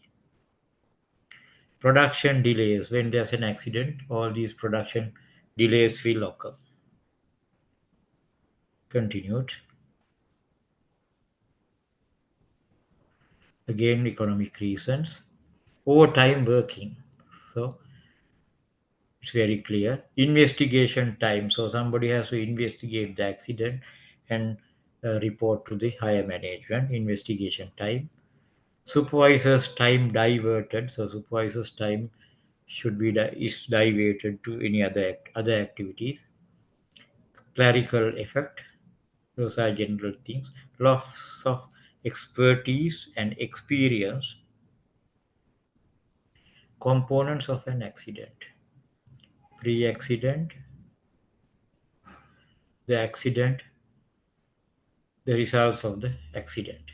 Production delays. When there's an accident, all these production delays will occur. Continued. Again, economic reasons. Overtime working. So it's very clear. Investigation time. So somebody has to investigate the accident and report to the higher management. Investigation time. Supervisor's time diverted. So supervisor's time should be is diverted to any other activities. Clerical effect. Those are general things. Loss of expertise and experience. Components of an accident. Pre-accident, the accident, the results of the accident.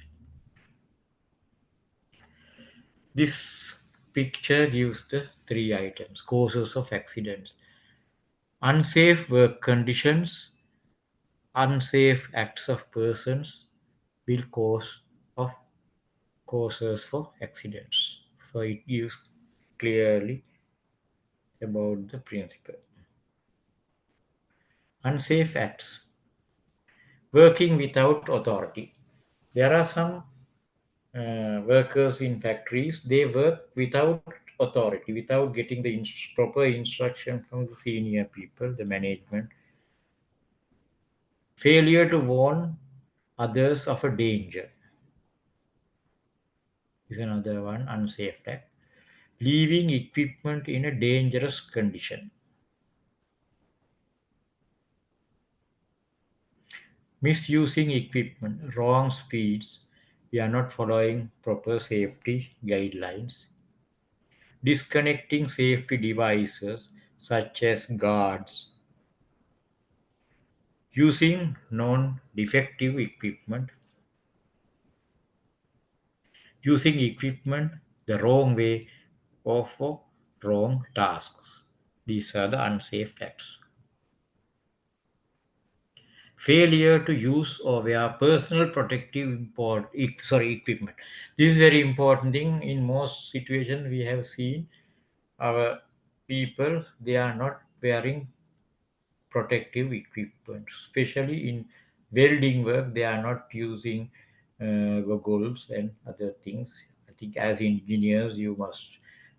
This picture gives the three items: causes of accidents, unsafe work conditions, unsafe acts of persons will cause of causes for accidents. So it gives clearly about the principle. Unsafe acts. Working without authority. There are some workers in factories, they work without authority, without getting the proper instruction from the senior people, the management. Failure to warn others of a danger is another one, unsafe act. Leaving equipment in a dangerous condition. Misusing equipment, wrong speeds, We are not following proper safety guidelines. Disconnecting safety devices such as guards, using non-defective equipment, using equipment the wrong way or for wrong tasks. These are the unsafe acts. Failure to use or wear personal protective equipment. This is very important thing. In most situations we have seen our people, they are not wearing protective equipment, especially in welding work. They are not using goggles and other things. I think as engineers you must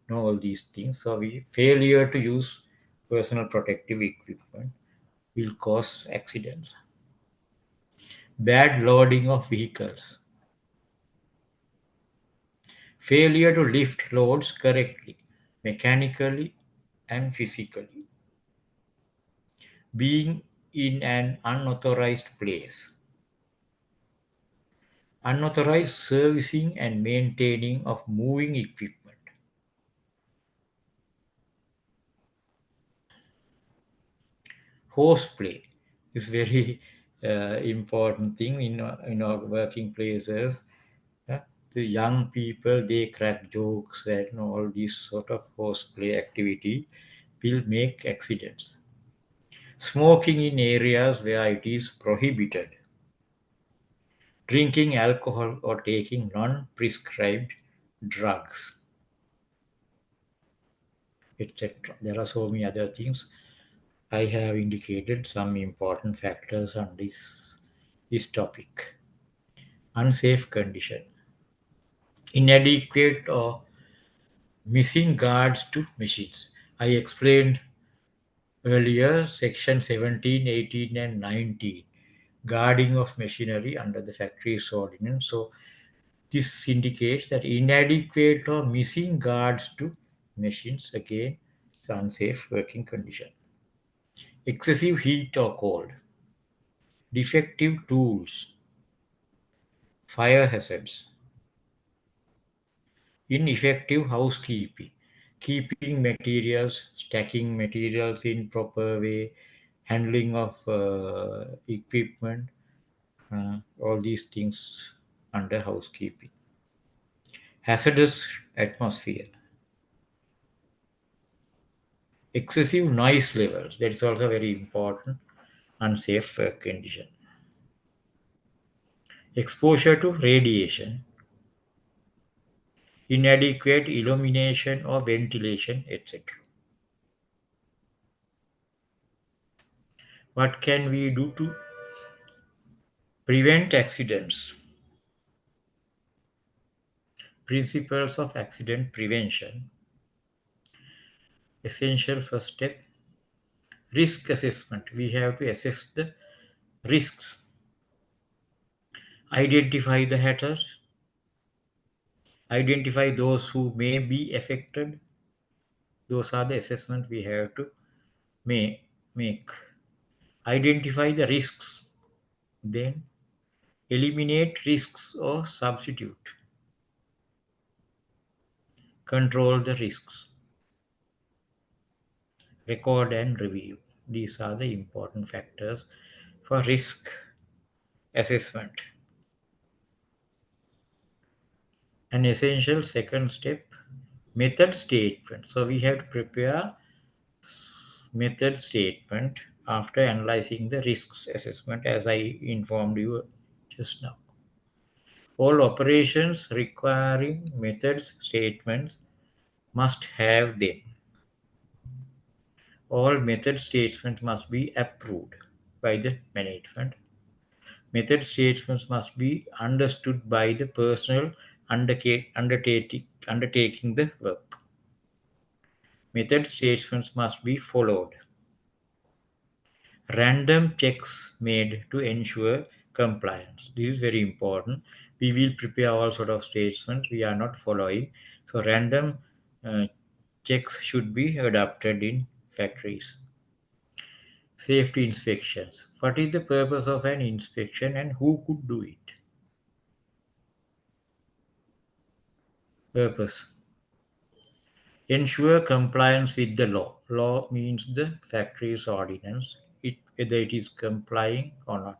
know all these things. So we failure to use personal protective equipment will cause accidents. Bad loading of vehicles, failure to lift loads correctly, mechanically and physically, being in an unauthorized place, unauthorized servicing and maintaining of moving equipment, horseplay is very important thing in our working places. Uh, the young people, they crack jokes and all these sort of horseplay activity will make accidents. Smoking in areas where it is prohibited, drinking alcohol or taking non-prescribed drugs, etc. There are so many other things. I have indicated some important factors on this topic. Unsafe condition, inadequate or missing guards to machines. I explained earlier section 17, 18 and 19, guarding of machinery under the factories ordinance. So this indicates that inadequate or missing guards to machines, again, it's unsafe working condition. Excessive heat or cold, defective tools, fire hazards, ineffective housekeeping, keeping materials, stacking materials in proper way, handling of equipment, all these things under housekeeping. Hazardous atmosphere, excessive noise levels, that is also very important, unsafe work condition. Exposure to radiation, inadequate illumination or ventilation, etc. What can we do to prevent accidents? Principles of accident prevention. Essential first step, risk assessment. We have to assess the risks, identify the hazards, identify those who may be affected. Those are the assessment we have to make. Identify the risks, then eliminate risks or substitute, control the risks, record and review. These are the important factors for risk assessment. An essential second step, method statement. So we have to prepare method statement after analyzing the risks assessment, as I informed you just now. All operations requiring methods statements must have them. All method statements must be approved by the management. Method statements must be understood by the personnel undertaking the work. Method statements must be followed. Random checks made to ensure compliance. This is very important. We will prepare all sort of statements we are not following. So random uh, checks should be adopted in factories. Safety inspections. What is the purpose of an inspection and who could do it? purpose. Ensure compliance with the law. Law means the factory's ordinance, whether it is complying or not.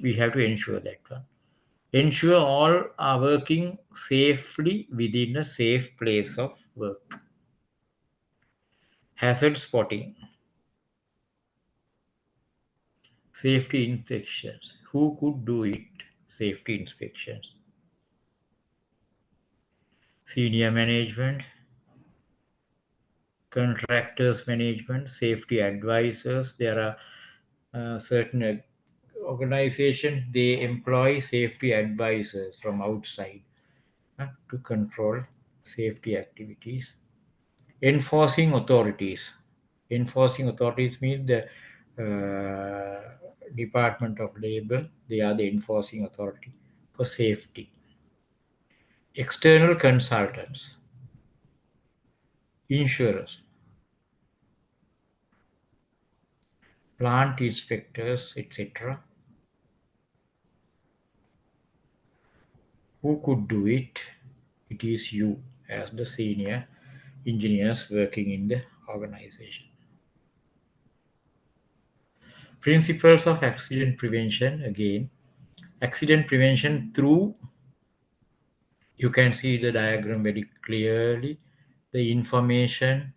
We have to ensure that one. Ensure all are working safely within a safe place of work. Hazard spotting. Safety inspections. Who could do it? Safety inspections. Senior management, contractors management, safety advisors. There are certain organizations, they employ safety advisors from outside to control safety activities. Enforcing authorities. Enforcing authorities mean the Department of Labor. They are the enforcing authority for safety. External consultants, insurers, plant inspectors, etc. Who could do it? It is you as the senior engineers working in the organization. Principles of accident prevention. Again, accident prevention through, you can see the diagram very clearly, the information,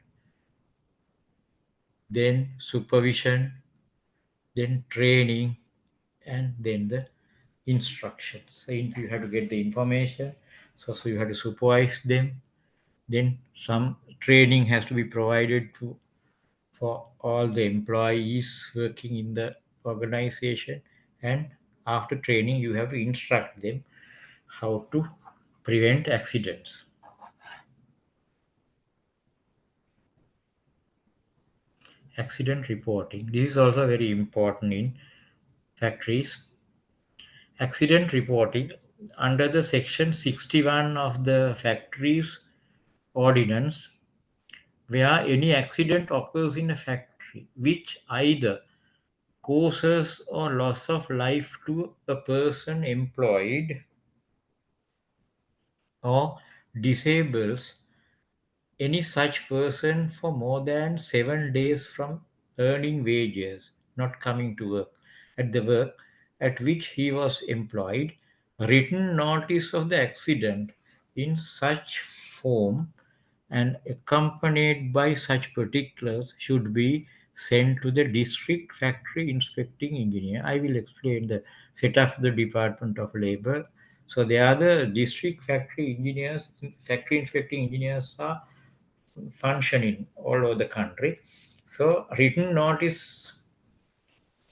then supervision, then training, and then the instructions. So you have to get the information, so you have to supervise them, then some training has to be provided for all the employees working in the organization, and after training you have to instruct them how to prevent accidents. Accident reporting, this is also very important in factories. Accident reporting under the section 61 of the factories ordinance, where any accident occurs in a factory which either causes or loss of life to a person employed or disables any such person for more than 7 days from earning wages, not coming to work, at the work at which he was employed, written notice of the accident in such form and accompanied by such particulars should be sent to the district factory inspecting engineer. I will explain the set of the Department of Labor. So they are the district factory engineers. Factory inspecting engineers are functioning all over the country. So written notice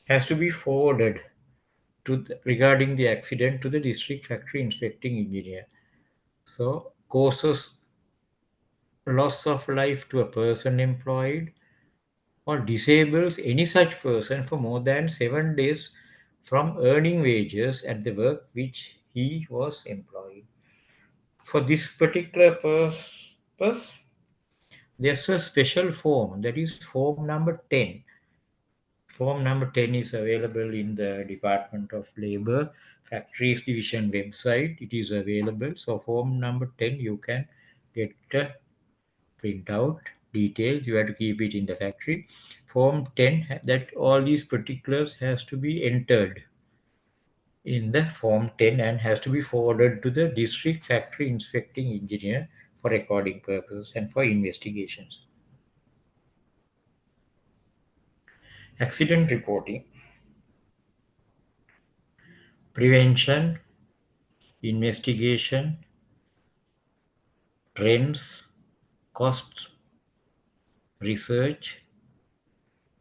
has to be forwarded regarding the accident to the district factory inspecting engineer. So causes loss of life to a person employed or disables any such person for more than 7 days from earning wages at the work which he was employed. For this particular purpose, there's a special form, that is form number 10. Form number 10 is available in the Department of Labor Factories Division website. It is available. So form number 10, you can get a print out details. You have to keep it in the factory. Form 10, that all these particulars has to be entered in the form 10 and has to be forwarded to the district factory inspecting engineer for recording purposes and for investigations. Accident reporting, prevention, investigation, trends, costs, research,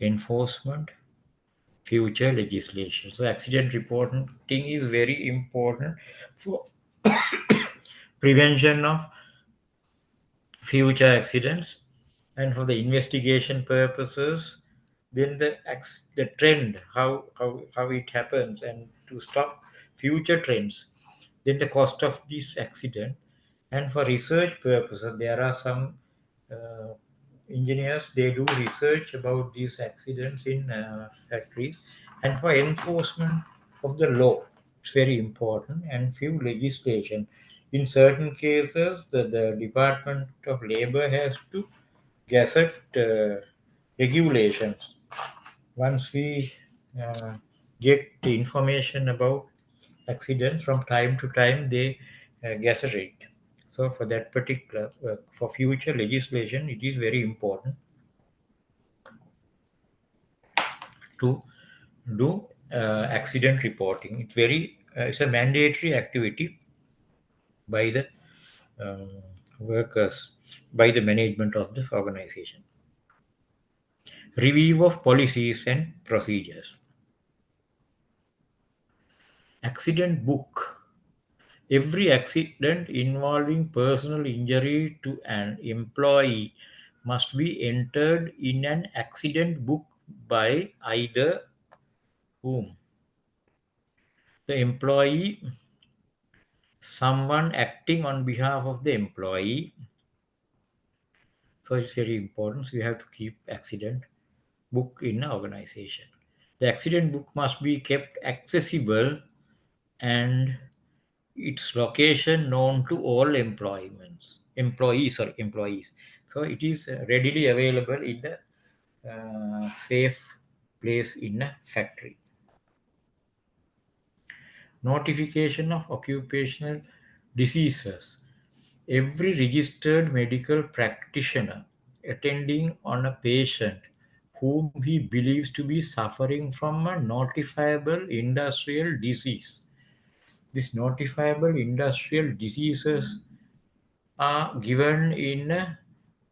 enforcement, future legislation. So accident reporting is very important for prevention of future accidents and for the investigation purposes, then the trend, how it happens, and to stop future trends, then the cost of this accident. And for research purposes, there are some uh, engineers, they do research about these accidents in factories. And for enforcement of the law, it's very important, and few legislation In certain cases, the Department of Labor has to gazette regulations. Once we get the information about accidents from time to time, they gazette it. So for that particular, for future legislation, it is very important to do accident reporting. It's a mandatory activity by the um, workers, by the management of the organization. Review of policies and procedures. Accident book. Every accident involving personal injury to an employee must be entered in an accident book by either whom? The employee, someone acting on behalf of the employee. So it's very important. So you have to keep accident book in an organization. The accident book must be kept accessible and its location known to all employees. So it is readily available in the safe place in a factory. Notification of occupational diseases. Every registered medical practitioner attending on a patient whom he believes to be suffering from a notifiable industrial disease. These notifiable industrial diseases are given in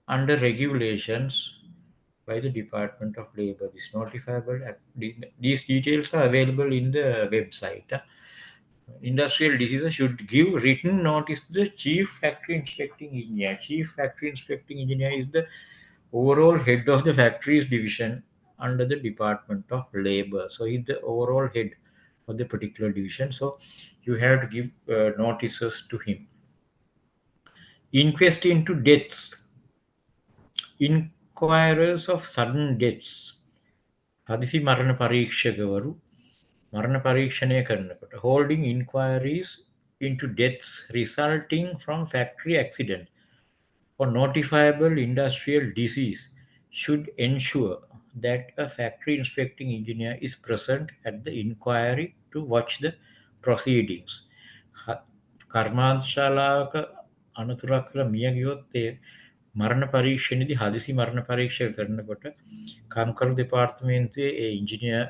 under regulations by the Department of Labor. These details are available in the website. Industrial diseases should give written notice to the chief factory inspecting engineer. Chief factory inspecting engineer is the overall head of the factories division under the Department of Labor. So he's the overall head of the particular division. So you have to give notices to him. Inquest into deaths. Inquirers of sudden deaths. හදිසි මරණ පරීක්ෂකවරු මරණ පරීක්ෂණය කරනකොට holding inquiries into deaths resulting from factory accident or notifiable industrial disease should ensure that a factory inspecting engineer is present at the inquiry to watch the proceedings. කර්මාන්තශාලාවක අනතුරක් කළ මිය ගියොත් ඒ මරණ පරීක්ෂණයේදී හදිසි මරණ පරීක්ෂා කරනකොට කම්කරු දෙපාර්තමේන්තුවේ ඒ ඉංජිනේර්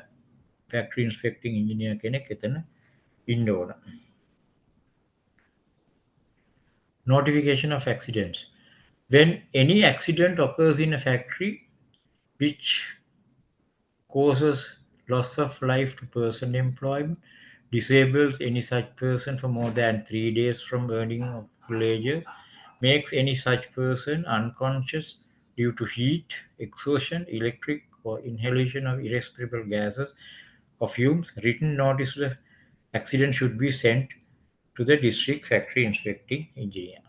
factory inspecting engineer කෙනෙක් එතන ඉන්න ඕන. Notification of accidents. When any accident occurs in a factory which causes loss of life to person employed, disables any such person for more than 3 days from earning of full wages, makes any such person unconscious due to heat, exhaustion, electric or inhalation of irrespirable gases or fumes, written notice of the accident should be sent to the district factory inspecting engineer.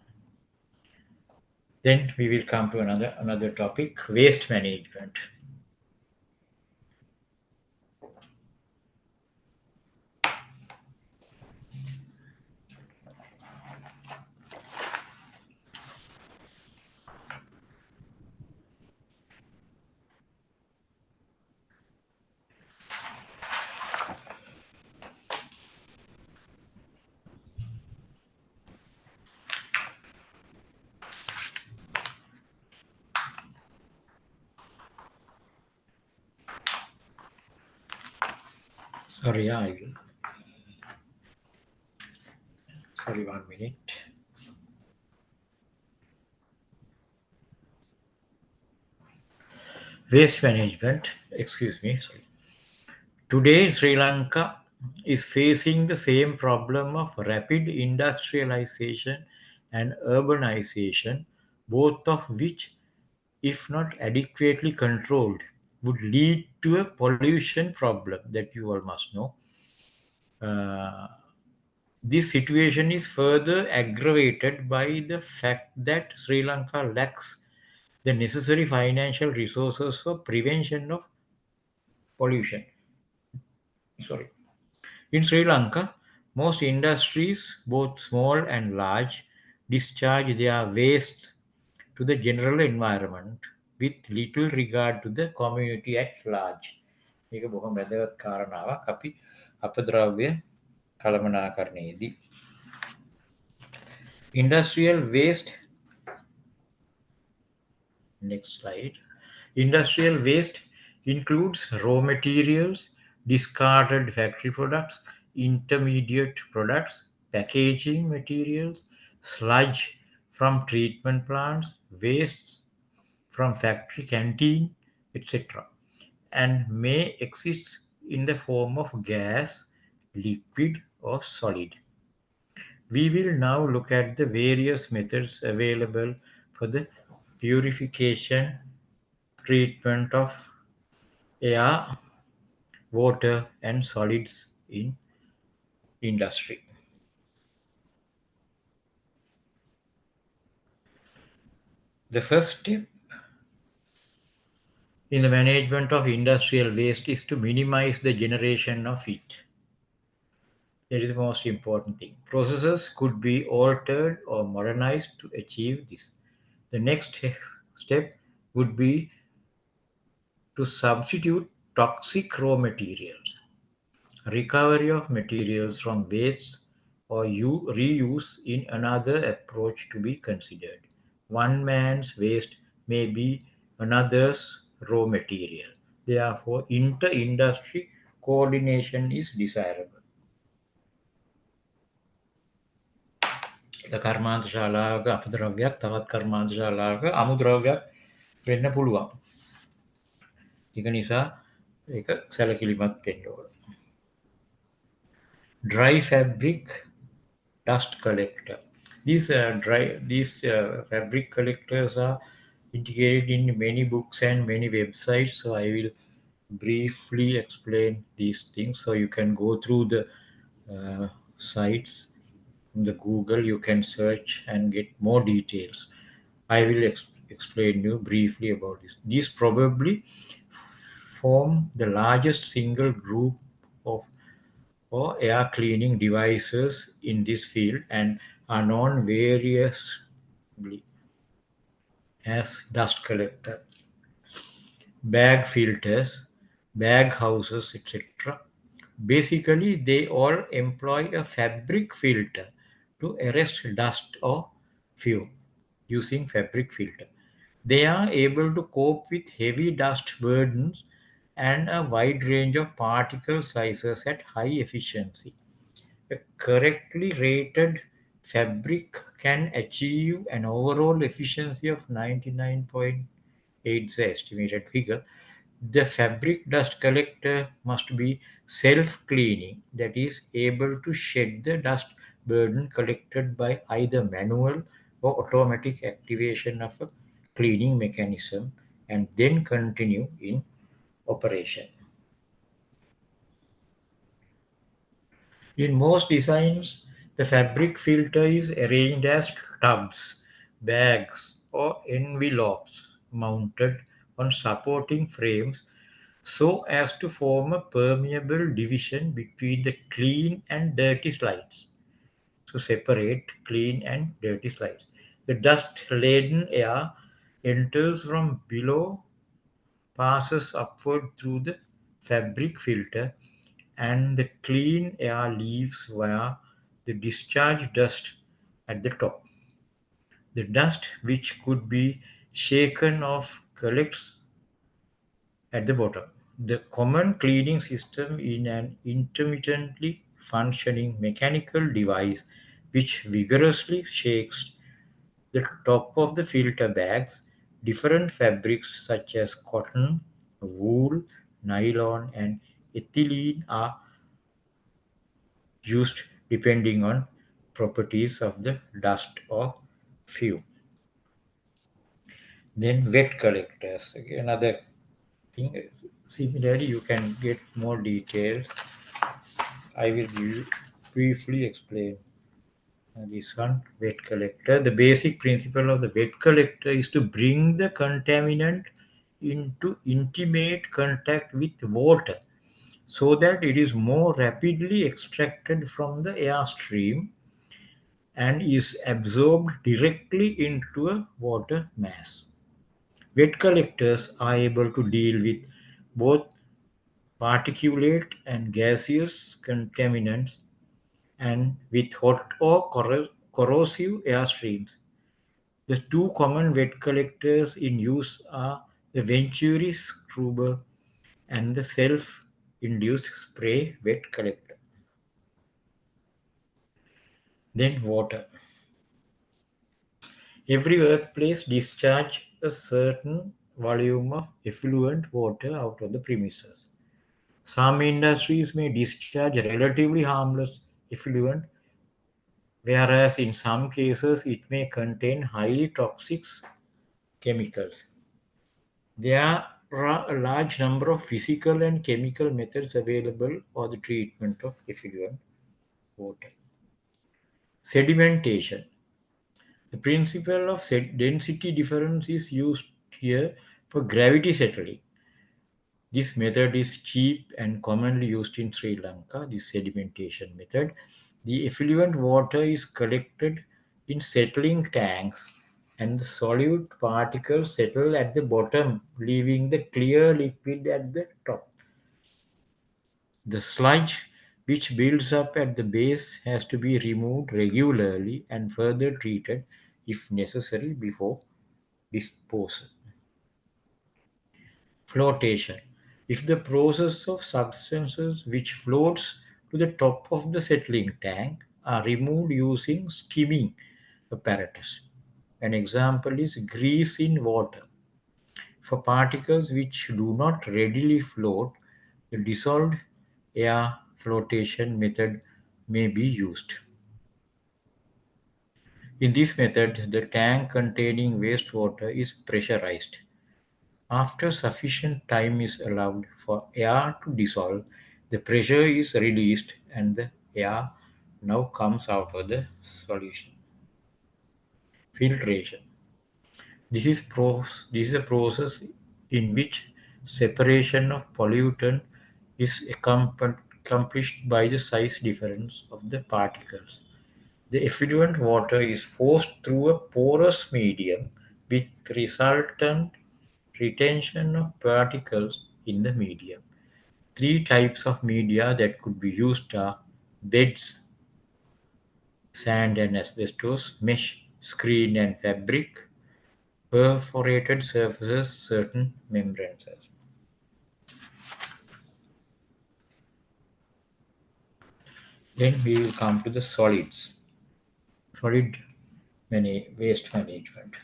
Then we will come to another topic, waste management. Sorry, I will. Sorry, 1 minute. Waste management, excuse me, sorry. Today, Sri Lanka is facing the same problem of rapid industrialization and urbanization, both of which, if not adequately controlled, would lead to a pollution problem that you all must know. This situation is further aggravated by the fact that Sri Lanka lacks the necessary financial resources for prevention of pollution. Sorry. In Sri Lanka, Most industries, both small and large, discharge their waste to the general environment with little regard to the community at large. මේක බොහොම වැදගත් කාරණාවක් අපි අපද්‍රව්‍ය කළමනාකරණයේදී. Industrial waste, next slide. Industrial waste includes raw materials, discarded factory products, intermediate products, packaging materials, sludge from treatment plants, wastes from factory canteen, etc., and may exist in the form of gas, liquid, or solid. We will now look at the various methods available for the purification, treatment of air, water, and solids in industry. The first step in the management of industrial waste is to minimize the generation of it. That is the most important thing. Processes could be altered or modernized to achieve this. The next step would be to substitute toxic raw materials. Recovery of materials from waste or reuse in another approach to be considered. One man's waste may be another's raw material. Therefore, inter-industry coordination is desirable. කර්මාන්ත ශාලාවක අපද්‍රව්‍යයක් තවත් කර්මාන්ත ශාලාවක අමුද්‍රව්‍යයක් වෙන්න පුළුවන්. ඒක නිසා ඒක සැලකිලිමත් වෙන්න ඕන. Dry fabric dust collector. These fabric collectors are integrated in many books and many websites, so I will briefly explain these things. So you can go through the sites, the Google, you can search and get more details. I will explain you briefly about this. These probably form the largest single group of or air cleaning devices in this field and are known variously as dust collector, bag filters, bag houses, etc. Basically, they all employ a fabric filter to arrest dust or fume using fabric filter. They are able to cope with heavy dust burdens and a wide range of particle sizes at high efficiency. A correctly rated fabric can achieve an overall efficiency of 99.8, the estimated figure. The fabric dust collector must be self-cleaning, that is, able to shed the dust burden collected by either manual or automatic activation of a cleaning mechanism and then continue in operation. In most designs, the fabric filter is arranged as tubs, bags, or envelopes mounted on supporting frames so as to form a permeable division between the clean and dirty slides. So separate clean and dirty slides. The dust-laden air enters from below, passes upward through the fabric filter, and the clean air leaves via the discharge dust at the top. The dust, which could be shaken off, collects at the bottom. The common cleaning system is an intermittently functioning mechanical device which vigorously shakes the top of the filter bags. Different fabrics such as cotton, wool, nylon, and ethylene are used depending on properties of the dust or fume. Then wet collectors. Okay, another thing. Similarly, you can get more details. I will briefly explain this one, wet collector. The basic principle of the wet collector is to bring the contaminant into intimate contact with water so that it is more rapidly extracted from the airstream and is absorbed directly into a water mass. Wet collectors are able to deal with both particulate and gaseous contaminants and with hot or corrosive airstreams. The two common wet collectors in use are the Venturi scrubber and the self-induced spray wet collector. Then water. Every workplace discharges a certain volume of effluent water out of the premises. Some industries may discharge relatively harmless effluent, whereas in some cases it may contain highly toxic chemicals. There are a large number of physical and chemical methods available for the treatment of effluent water. Sedimentation. The principle of density difference is used here for gravity settling. This method is cheap and commonly used in Sri Lanka, this sedimentation method. The effluent water is collected in settling tanks and the solute particles settle at the bottom, leaving the clear liquid at the top. The sludge which builds up at the base has to be removed regularly and further treated if necessary before disposal. Flotation. If the process of substances which floats to the top of the settling tank are removed using skimming apparatus. An example is grease in water. For particles which do not readily float, the dissolved air flotation method may be used. In this method, the tank containing wastewater is pressurized. After sufficient time is allowed for air to dissolve, the pressure is released and the air now comes out of the solution. Filtration. This is a process in which separation of pollutant is accomplished by the size difference of the particles. The effluent water is forced through a porous medium with resultant retention of particles in the medium. Three types of media that could be used are beds, sand and asbestos, mesh, screen and fabric, perforated surfaces, certain membranes. Then we will come to the solids, solid waste management.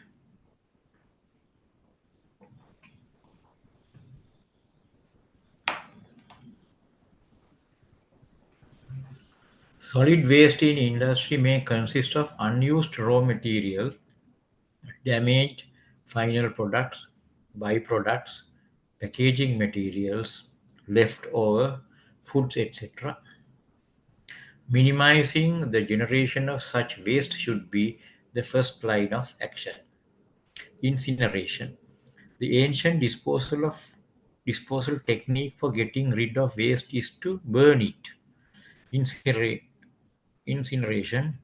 Solid waste in industry may consist of unused raw material, damaged final products, byproducts, packaging materials, leftover foods, etc. Minimizing the generation of such waste should be the first line of action. Incineration. The ancient disposal technique for getting rid of waste is to burn it. Incineration,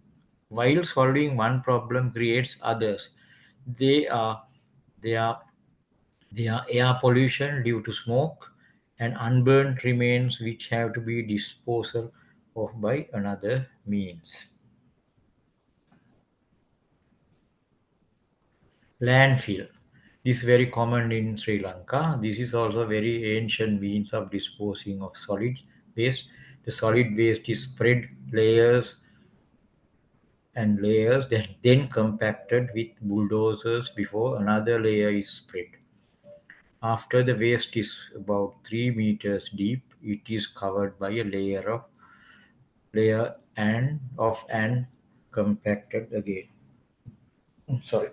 while solving one problem, creates others. They are they are they are air pollution due to smoke and unburned remains which have to be disposed of by another means. Landfill. This is very common in Sri Lanka. This is also very ancient means of disposing of solid waste. The solid waste is spread layers and layers, then compacted with bulldozers before another layer is spread. After the waste is about 3 meters deep, it is covered by a layer and compacted again. Sorry.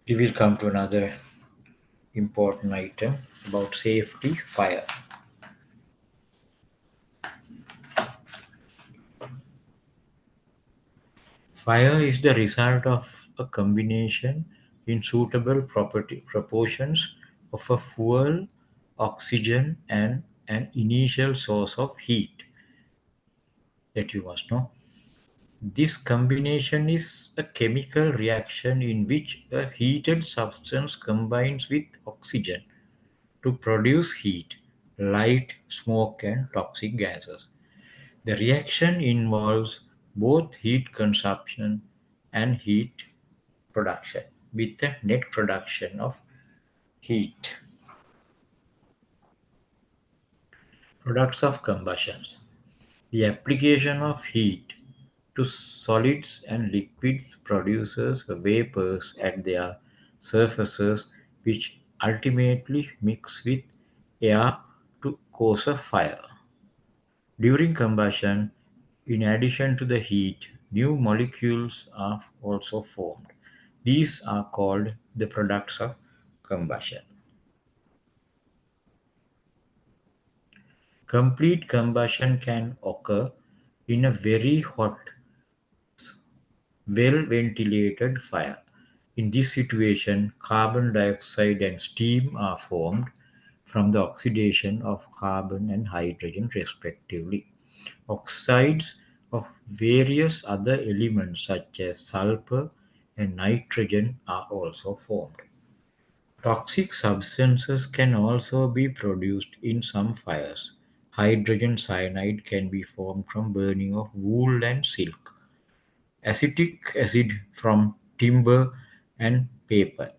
We will come to another important item about safety: fire. Fire is the result of a combination in suitable proportions of a fuel oxygen, and an initial source of heat that you must know. This combination is a chemical reaction in which a heated substance combines with oxygen to produce heat, light, smoke, and toxic gases. The reaction involves both heat consumption and heat production, with a net production of heat. Products of combustion. The application of heat to solids and liquids produces vapors at their surfaces which ultimately mix with air to cause a fire. During combustion, in addition to the heat, new molecules are also formed. These are called the products of combustion. Complete combustion can occur in a very hot, well-ventilated fire. In this situation, carbon dioxide and steam are formed from the oxidation of carbon and hydrogen respectively. Oxides of various other elements such as sulfur and nitrogen are also formed. Toxic substances can also be produced in some fires. Hydrogen cyanide can be formed from burning of wool and silk. Acetic acid from timber and paper,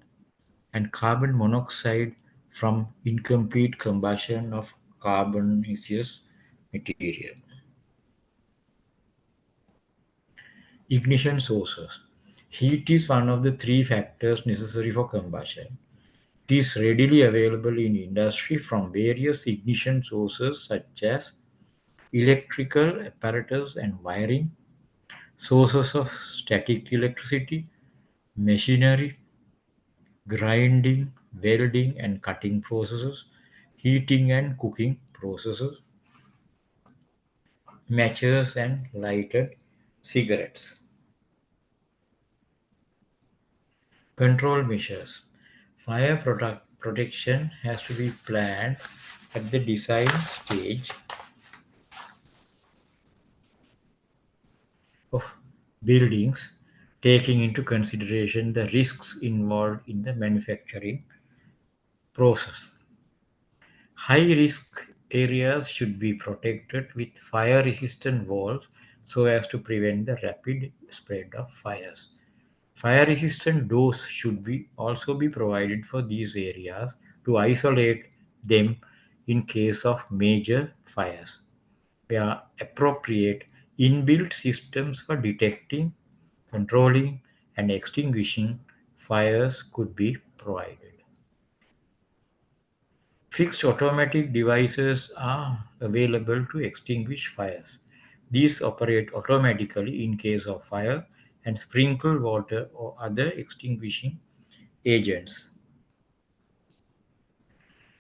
and carbon monoxide from incomplete combustion of carbonaceous material. Ignition sources. Heat is one of the three factors necessary for combustion. It is readily available in industry from various ignition sources such as electrical apparatus and wiring, sources of static electricity, machinery, grinding, welding and cutting processes, heating and cooking processes, matches and lighted cigarettes. Control measures. Fire protection has to be planned at the design stage of buildings, taking into consideration the risks involved in the manufacturing process. High risk areas should be protected with fire resistant walls so as to prevent the rapid spread of fires. Fire resistant doors should be also be provided for these areas to isolate them in case of major fires. Where appropriate, inbuilt systems for detecting, controlling, and extinguishing fires could be provided. Fixed automatic devices are available to extinguish fires. These operate automatically in case of fire and sprinkle water or other extinguishing agents.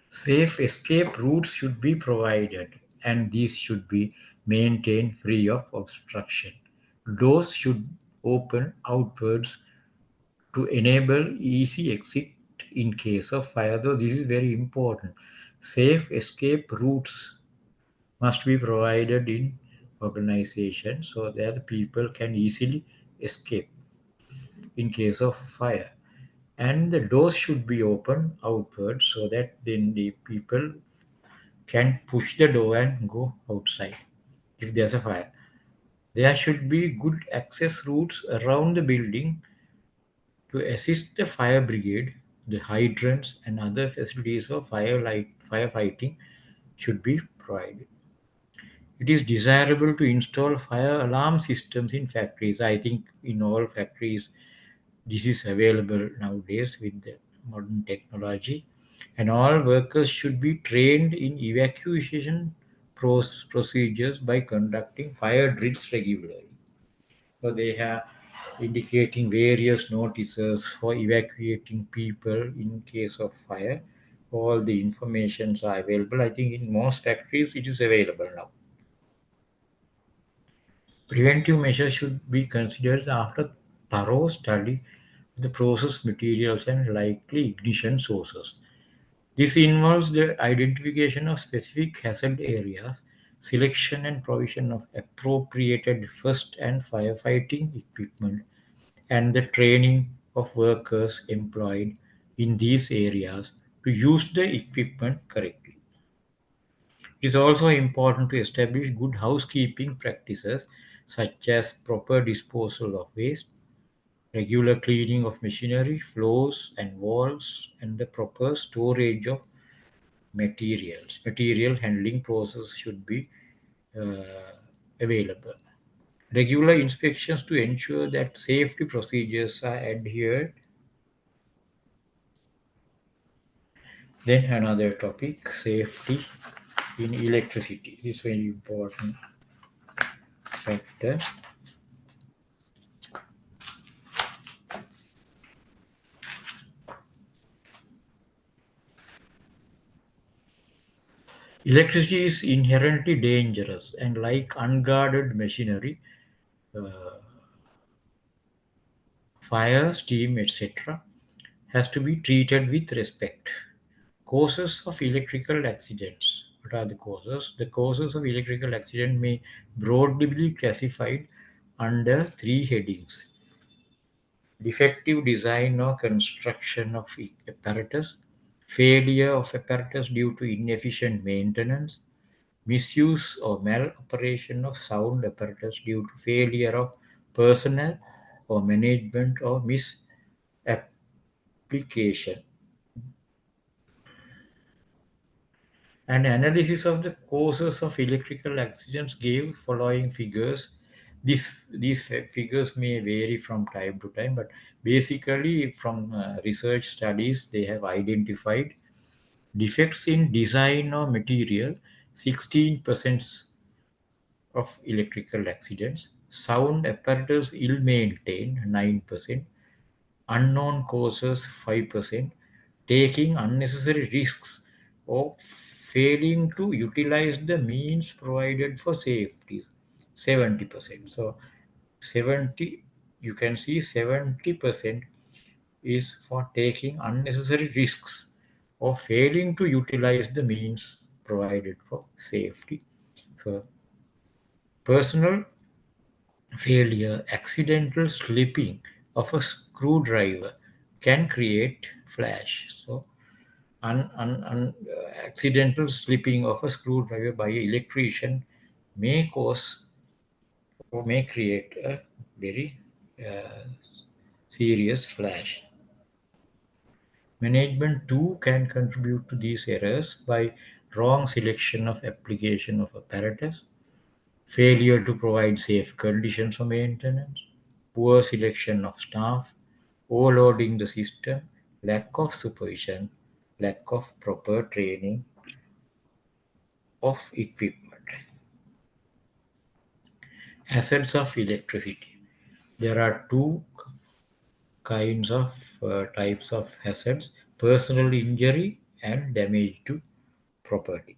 Safe escape routes should be provided and these should be maintained free of obstruction. Doors should open outwards to enable easy exit in case of fire. Though this is very important. Safe escape routes must be provided in organization so that people can easily escape in case of fire. And the doors should be open outward so that then the people can push the door and go outside if there's a fire. There should be good access routes around the building to assist the fire brigade. The hydrants and other facilities for firefighting should be provided. It is desirable to install fire alarm systems in factories. I think in all factories this is available nowadays with the modern technology. And all workers should be trained in evacuation procedures by conducting fire drills regularly. So they have indicating various notices for evacuating people in case of fire. All the informations are available. I think in most factories it is available now. Preventive measures should be considered after thorough study of the process materials and likely ignition sources. This involves the identification of specific hazard areas, selection and provision of appropriated first and firefighting equipment, and the training of workers employed in these areas to use the equipment correctly. It is also important to establish good housekeeping practices such as proper disposal of waste, regular cleaning of machinery, floors and walls, and the proper storage of materials. Material handling process should be available. Regular inspections to ensure that safety procedures are adhered. Then another topic, safety in electricity. This is very important factor. Electricity is inherently dangerous, and like unguarded machinery, fire, steam, etc., has to be treated with respect. Causes of electrical accidents. What are the causes? The causes of electrical accident may broadly be classified under three headings: defective design or construction of apparatus, failure of apparatus due to inefficient maintenance, misuse or maloperation of sound apparatus due to failure of personnel or management or misapplication. An analysis of the causes of electrical accidents gave following figures. These figures may vary from time to time, but basically from research studies, they have identified defects in design or material, 16% of electrical accidents, sound apparatus ill-maintained, 9%, unknown causes, 5%, taking unnecessary risks, or failing to utilize the means provided for safety, 70%. So 70, you can see 70% is for taking unnecessary risks or failing to utilize the means provided for safety. So personal failure, accidental slipping of a screwdriver can create flash. So accidental slipping of a screwdriver by an electrician may cause or may create a very uh, serious flash. Management too can contribute to these errors by wrong selection of application of apparatus, failure to provide safe conditions for maintenance, poor selection of staff, overloading the system, lack of supervision, lack of proper training of equipment. Hazards of electricity. There are two kinds of types of hazards: personal injury and damage to property.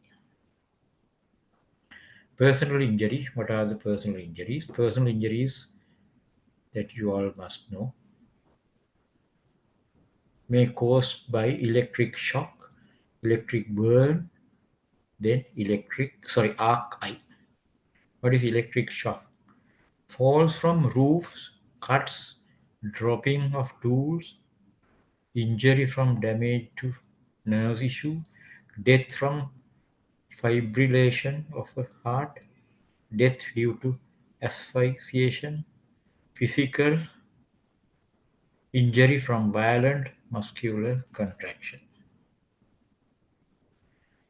Personal injury. What are the personal injuries? Personal injuries that you all must know may caused by electric shock, electric burn, then arc eye. What is electric shock? Falls from roofs, cuts, dropping of tools, injury from damage to nerve issue, death from fibrillation of a heart, death due to asphyxiation, physical injury from violent muscular contraction.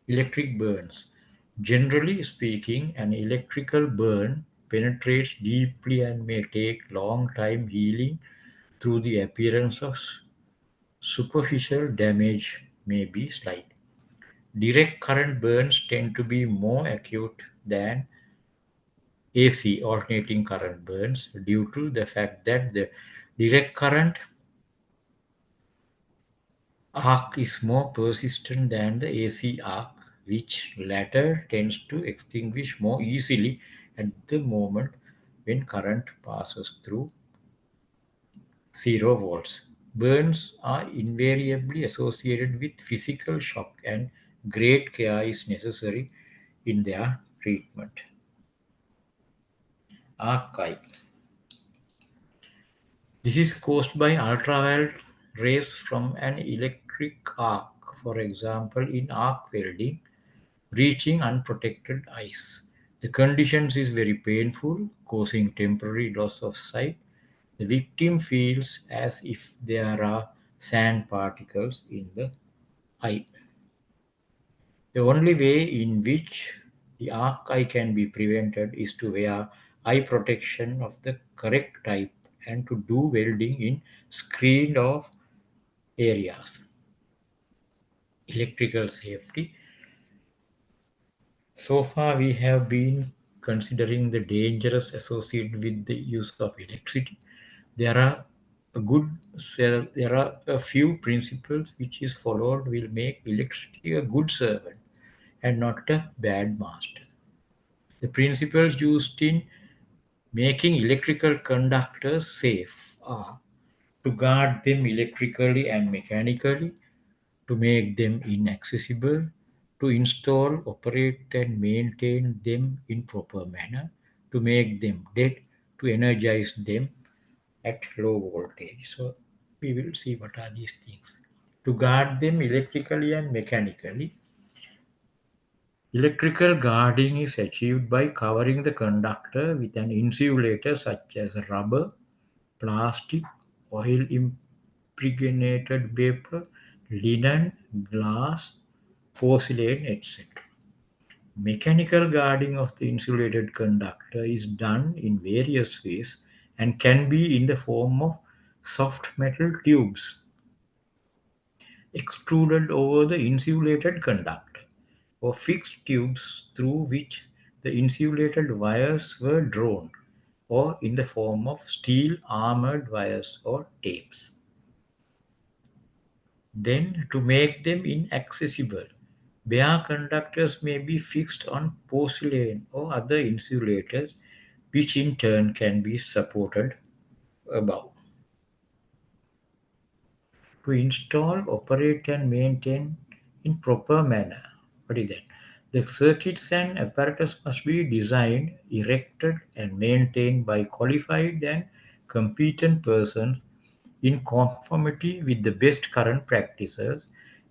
Electric burns. Generally speaking, an electrical burn penetrates deeply and may take long time healing through the appearance of superficial damage may be slight. Direct current burns tend to be more acute than AC alternating current burns due to the fact that the direct current arc is more persistent than the AC arc, which latter tends to extinguish more easily at the moment when current passes through 0 volts. Burns are invariably associated with physical shock, and great care is necessary in their treatment. Archive. This is caused by ultraviolet rays from an electric arc, for example, in arc welding, reaching unprotected eyes. The condition is very painful, causing temporary loss of sight. The victim feels as if there are sand particles in the eye. The only way in which the arc eye can be prevented is to wear eye protection of the correct type and to do welding in screened off areas. Electrical safety. So far, we have been considering the dangers associated with the use of electricity. There are a good there are a few principles which is followed will make electricity a good servant and not a bad master. The principles used in making electrical conductors safe are to guard them electrically and mechanically, to make them inaccessible, to install, operate, and maintain them in proper manner, to make them dead, to energize them at low voltage. So we will see what are these things. To guard them electrically and mechanically, electrical guarding is achieved by covering the conductor with an insulator such as rubber, plastic, oil impregnated paper, linen, glass, porcelain, etc. Mechanical guarding of the insulated conductor is done in various ways and can be in the form of soft metal tubes extruded over the insulated conductor, or fixed tubes through which the insulated wires were drawn, or in the form of steel armored wires or tapes. Then, to make them inaccessible, bare conductors may be fixed on porcelain or other insulators, which in turn can be supported above. To install, operate, and maintain in proper manner. What is that? The circuits and apparatus must be designed, erected, and maintained by qualified and competent persons in conformity with the best current practices,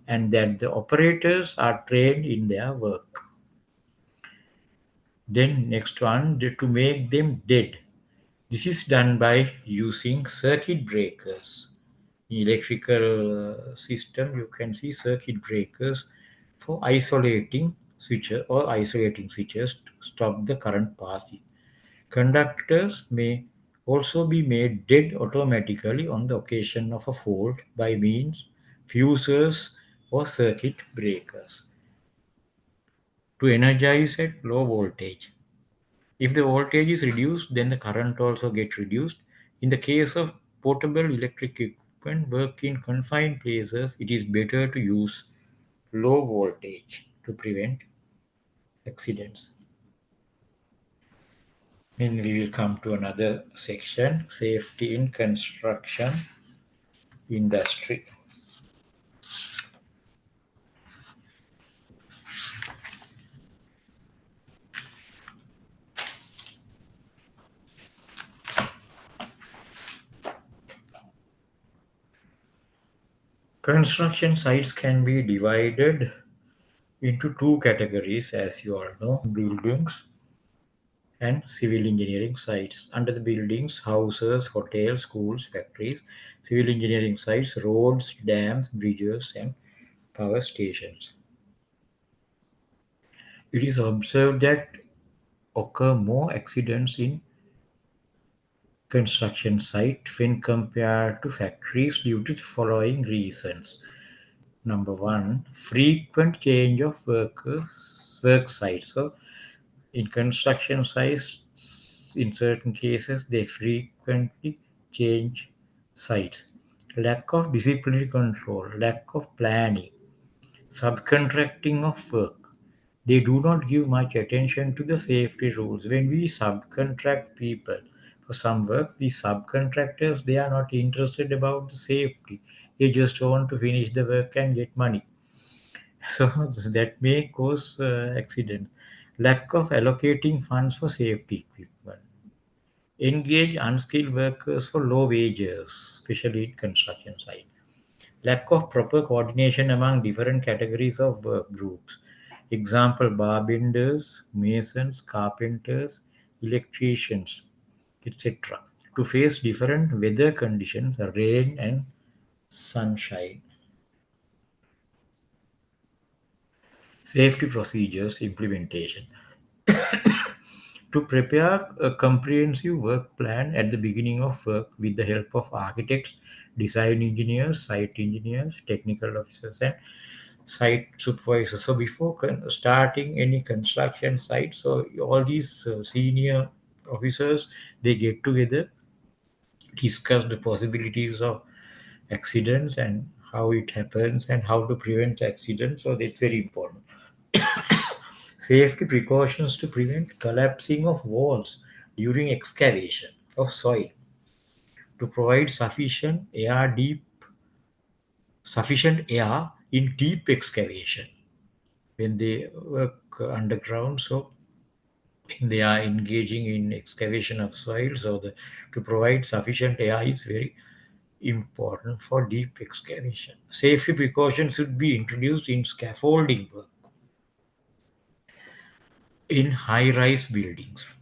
and that the operators are trained in their work. Then next one, to make them dead. This is done by using circuit breakers. In electrical system, you can see circuit breakers for isolating switches or isolating switches to stop the current passing. Conductors may also be made dead automatically on the occasion of a fault by means fuses or circuit breakers. To energize at low voltage. If the voltage is reduced, then the current also gets reduced. In the case of portable electric equipment work in confined places, it is better to use low voltage to prevent accidents. Then we will come to another section, safety in construction industry. Construction sites can be divided into two categories, as you all know, buildings and civil engineering sites. Under the buildings, houses, hotels, schools, factories; civil engineering sites, roads, dams, bridges, and power stations. It is observed that occur more accidents in construction site when compared to factories due to the following reasons. Number one, frequent change of work sites. So in construction sites, in certain cases, they frequently change sites. Lack of disciplinary control, lack of planning, subcontracting of work. They do not give much attention to the safety rules. When we subcontract people For some work, the subcontractors, they are not interested about the safety. They just want to finish the work and get money. So that may cause accidents. Lack of allocating funds for safety equipment. Engage unskilled workers for low wages, especially in construction site. Lack of proper coordination among different categories of work groups. Example, barbenders, masons, carpenters, electricians, etc. To face different weather conditions, rain and sunshine. Safety procedures implementation. To prepare a comprehensive work plan at the beginning of work with the help of architects, design engineers, site engineers, technical officers, and site supervisors. So before starting any construction site, so all these senior officers, they get together, discuss the possibilities of accidents and how it happens and how to prevent accidents. So that's very important. Safety precautions to prevent collapsing of walls during excavation of soil. To provide sufficient air in deep excavation when they work underground. So they are engaging in excavation of soil. So to provide sufficient air is very important for deep excavation. Safety precautions should be introduced in scaffolding work in high-rise buildings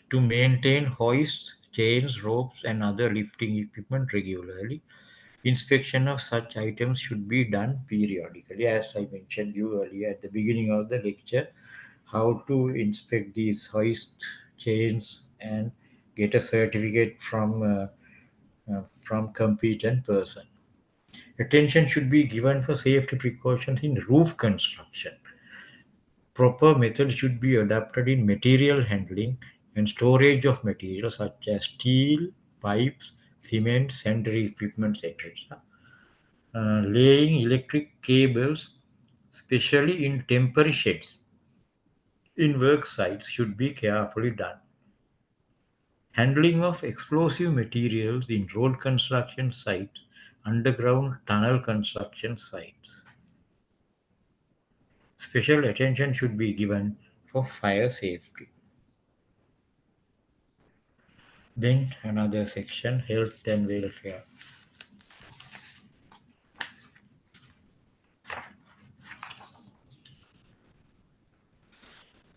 to maintain hoists, chains, ropes, and other lifting equipment regularly. Inspection of such items should be done periodically, as I mentioned you earlier at the beginning of the lecture, how to inspect these hoist chains and get a certificate from competent person. Attention should be given for safety precautions in roof construction. Proper methods should be adopted in material handling and storage of materials such as steel, pipes, cement, sanitary equipment, etc. Laying electric cables, especially in temporary sheds, in work sites, should be carefully done. Handling of explosive materials in road construction sites, underground tunnel construction sites. Special attention should be given for fire safety. Then another section, health and welfare.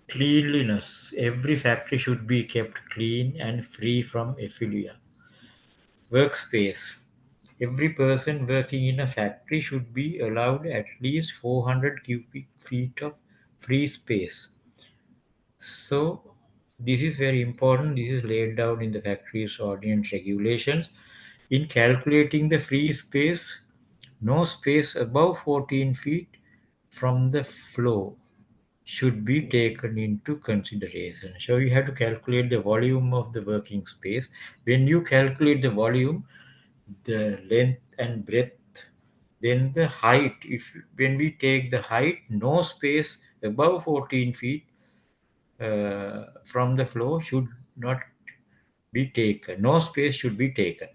Cleanliness. Every factory should be kept clean and free from effluvia. Workspace. Every person working in a factory should be allowed at least 400 cubic feet of free space. So, this is very important. This is laid down in the factory's ordinance regulations. In calculating the free space, no space above 14 feet from the floor should be taken into consideration. So you have to calculate the volume of the working space. When you calculate the volume, the length and breadth, then the height, if when we take the height, no space above 14 feet from the floor should not be taken. No space should be taken.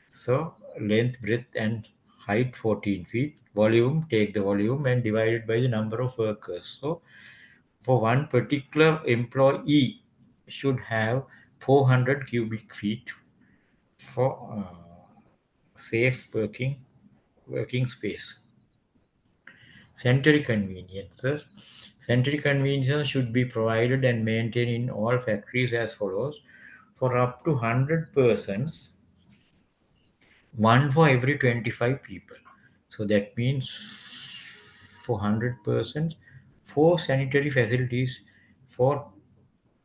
So length, breadth, and height 14 feet. Volume, take the volume and divide it by the number of workers. So for one particular employee should have 400 cubic feet for safe working space. Sanitary conveniences. Sanitary conveniences should be provided and maintained in all factories as follows. For up to 100 persons, one for every 25 people. So that means for 100 persons, four sanitary facilities for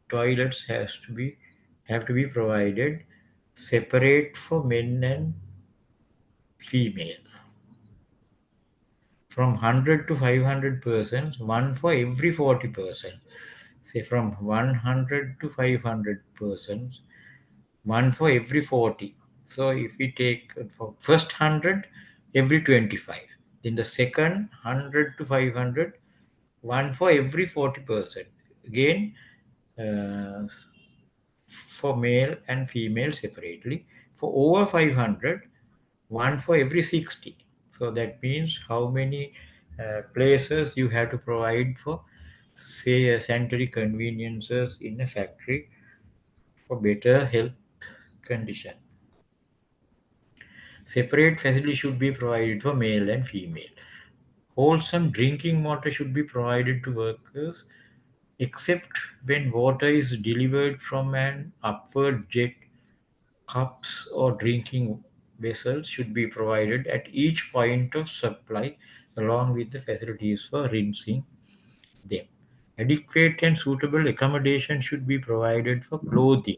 toilets have to be provided separate for men and female. From 100 to 500 persons, one for every 40 persons. Say from 100 to 500 persons, one for every 40. So if we take for first 100, every 25. Then the second 100 to 500, one for every 40%. Again, uh, for male and female separately. For over 500, one for every 60. So that means how many places you have to provide for, say, sanitary conveniences in a factory for better health condition. Separate facility should be provided for male and female. Wholesome drinking water should be provided to workers, except when water is delivered from an upward jet. Cups or drinking vessels should be provided at each point of supply, along with the facilities for rinsing them. Adequate and suitable accommodation should be provided for clothing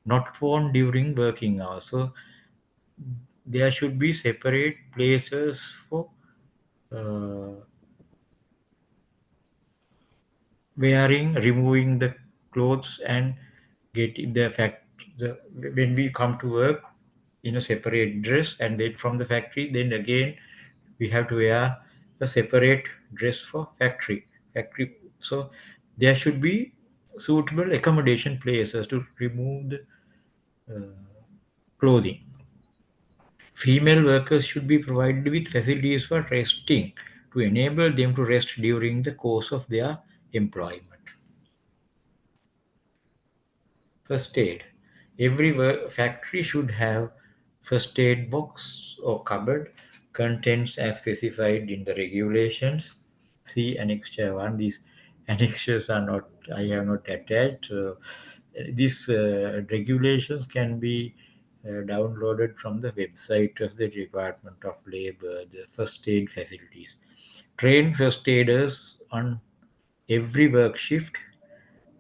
not worn during working hours. So there should be separate places for uh, wearing, removing the clothes, and getting the fact the when we come to work in a separate dress, and then from the factory, then again we have to wear a separate dress for factory. So there should be suitable accommodation places to remove the clothing. Female workers should be provided with facilities for resting to enable them to rest during the course of their employment. First aid. Every factory should have first aid box or cupboard, contents as specified in the regulations. See Annexure 1. These annexures are not, I have not attached. These regulations can be downloaded from the website of the Department of Labor, the first aid facilities. Train first aiders on every work shift.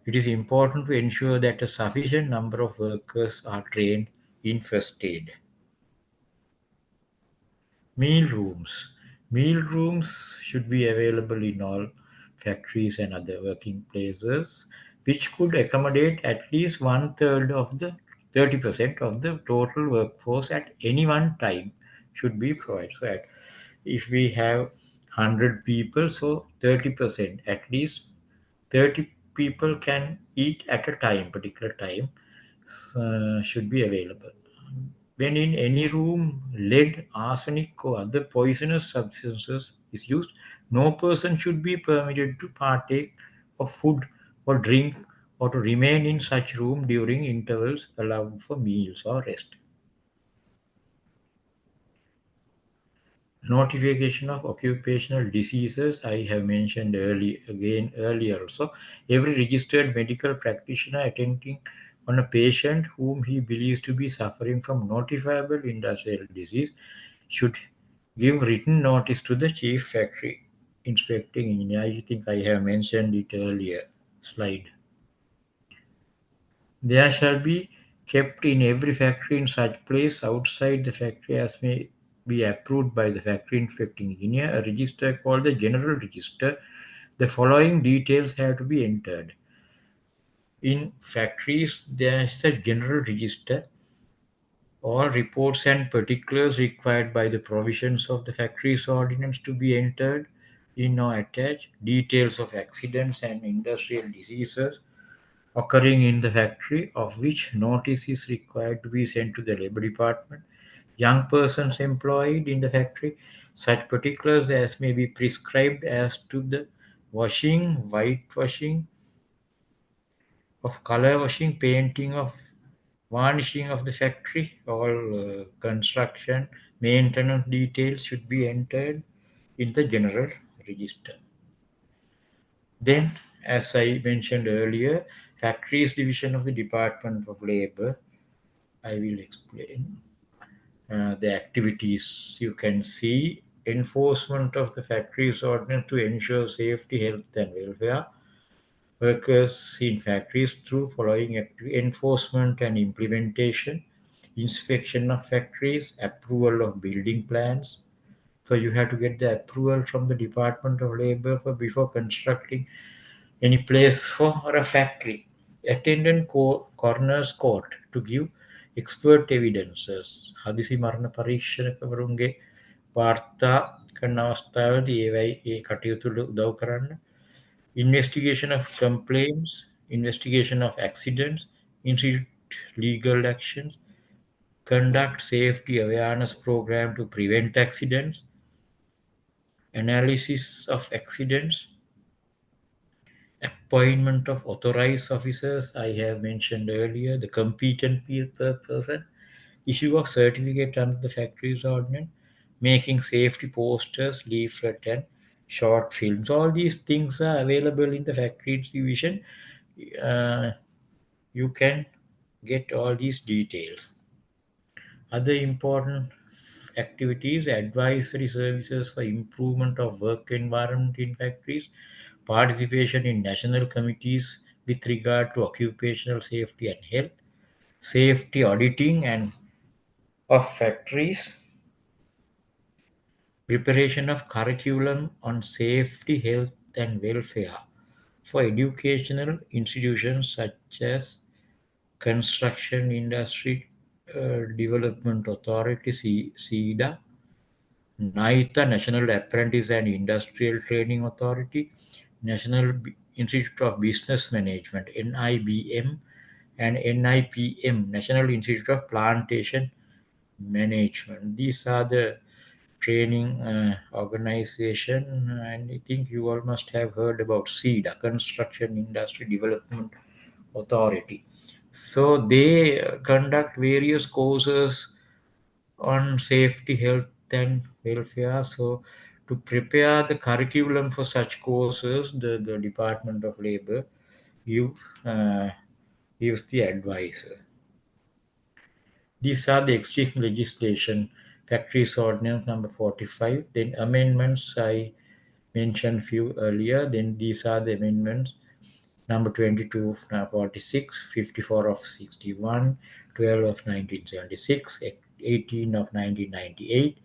It is important to ensure that a sufficient number of workers are trained in first aid. Meal rooms. Meal rooms should be available in all factories and other working places, which could accommodate at least one third of the 30% of the total workforce at any one time should be provided. So if we have 100 people, so 30%, at least 30 people can eat at a time, particular time, should be available. When in any room lead, arsenic, or other poisonous substances is used, no person should be permitted to partake of food or drink or to remain in such room during intervals allowed for meals or rest. Notification of occupational diseases, I have mentioned earlier also. Every registered medical practitioner attending on a patient whom he believes to be suffering from notifiable industrial disease should give written notice to the chief factory inspecting engineer. I think I have mentioned it earlier slide. There shall be kept in every factory in such place outside the factory as may be approved by the factory inspecting engineer a register called the general register. The following details have to be entered. In factories, there is a general register. All reports and particulars required by the provisions of the factories ordinance to be entered in or attached. Details of accidents and industrial diseases occurring in the factory, of which notice is required to be sent to the labor department. Young persons employed in the factory, such particulars as may be prescribed as to the washing, whitewashing, of color washing, painting of varnishing of the factory, all construction, maintenance details should be entered in the general register. Then, as I mentioned earlier, factories division of the Department of Labor, I will explain the activities. You can see enforcement of the factories ordinance to ensure safety, health, and welfare. Workers in factories through following enforcement and implementation, inspection of factories, approval of building plans. So you have to get the approval from the Department of Labor for before constructing any place for a factory. Attendant coroner's court to give expert evidences. හදිසි මරණ පරීක්ෂකවරුන්ගේ වාර්තා කරන අවස්ථාවලදී ඒවයි ඒ කටයුතු උදව් කරන්න. Investigation of complaints, investigation of accidents, institute legal actions, conduct safety awareness program to prevent accidents, analysis of accidents, appointment of authorized officers. I have mentioned earlier the competent person, issue of certificate under the factories ordinance, making safety posters, leaflet, and short films. All these things are available in the factories division. Uh, you can get all these details. Other important activities, advisory services for improvement of work environment in factories, participation in national committees with regard to occupational safety and health, safety auditing and of factories, preparation of curriculum on safety, health and welfare for educational institutions such as Construction Industry Development Authority, CEDA, NITA, National Apprentice and Industrial Training Authority, National Institute of Business Management, NIBM, and NIPM, National Institute of Plantation Management. These are the training organization, and I think you all must have heard about CEDA, Construction Industry Development Authority. So they conduct various courses on safety, health, and welfare. So to prepare the curriculum for such courses, the Department of Labor give, uh, gives the advisor. These are the existing legislation, Factories Ordinance number 45. Then amendments, I mentioned few earlier. Then these are the amendments number 22 of 46, 54 of 61, 12 of 1976, 18 of 1998,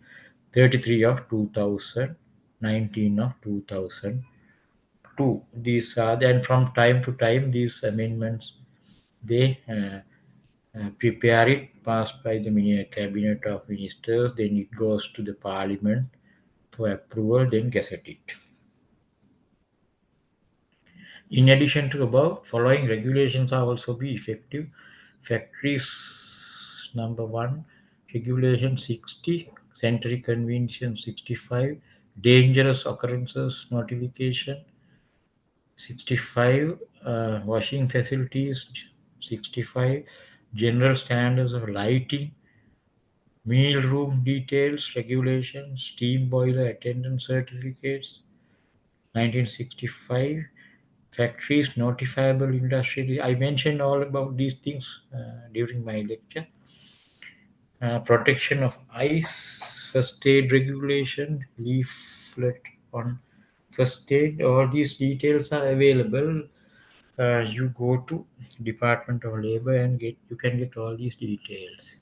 33 of 2000, 19 of 2002. These are then from time to time these amendments they prepare it, passed by the cabinet of ministers, then it goes to the parliament for approval, then gazette it. In addition to above, following regulations are also be effective. Factories number 1, regulation 60, sanitary convention 65, dangerous occurrences notification 65, washing facilities 65, general standards of lighting, meal room details, regulations, steam boiler attendance certificates 1965, factories, notifiable industry. I mentioned all about these things during my lecture. Protection of ice, first aid regulation, leaflet on first aid. All these details are available. You go to Department of Labor and you can get all these details.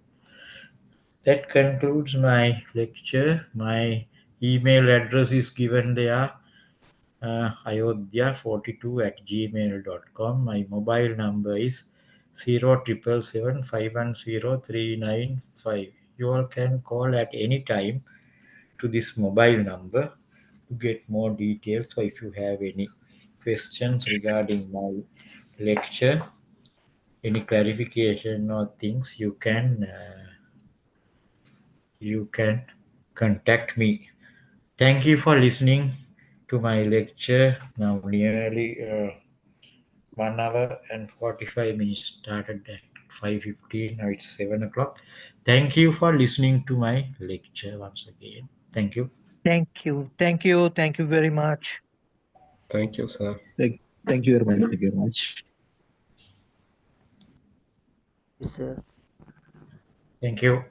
That concludes my lecture. My email address is given there, ayodhya42@gmail.com. My mobile number is 0777 You all can call at any time to this mobile number to get more details. So if you have any questions regarding my lecture, any clarification or things, you can contact me. Thank you for listening to my lecture. Now nearly 1 hour and 45 minutes, started at 5:15. Now it's 7 o'clock. Thank you for listening to my lecture once again. Thank you. Thank you. Thank you. Thank you very much. Thank you, sir. Thank you very much. Thank you very much. Yes, sir. Thank you.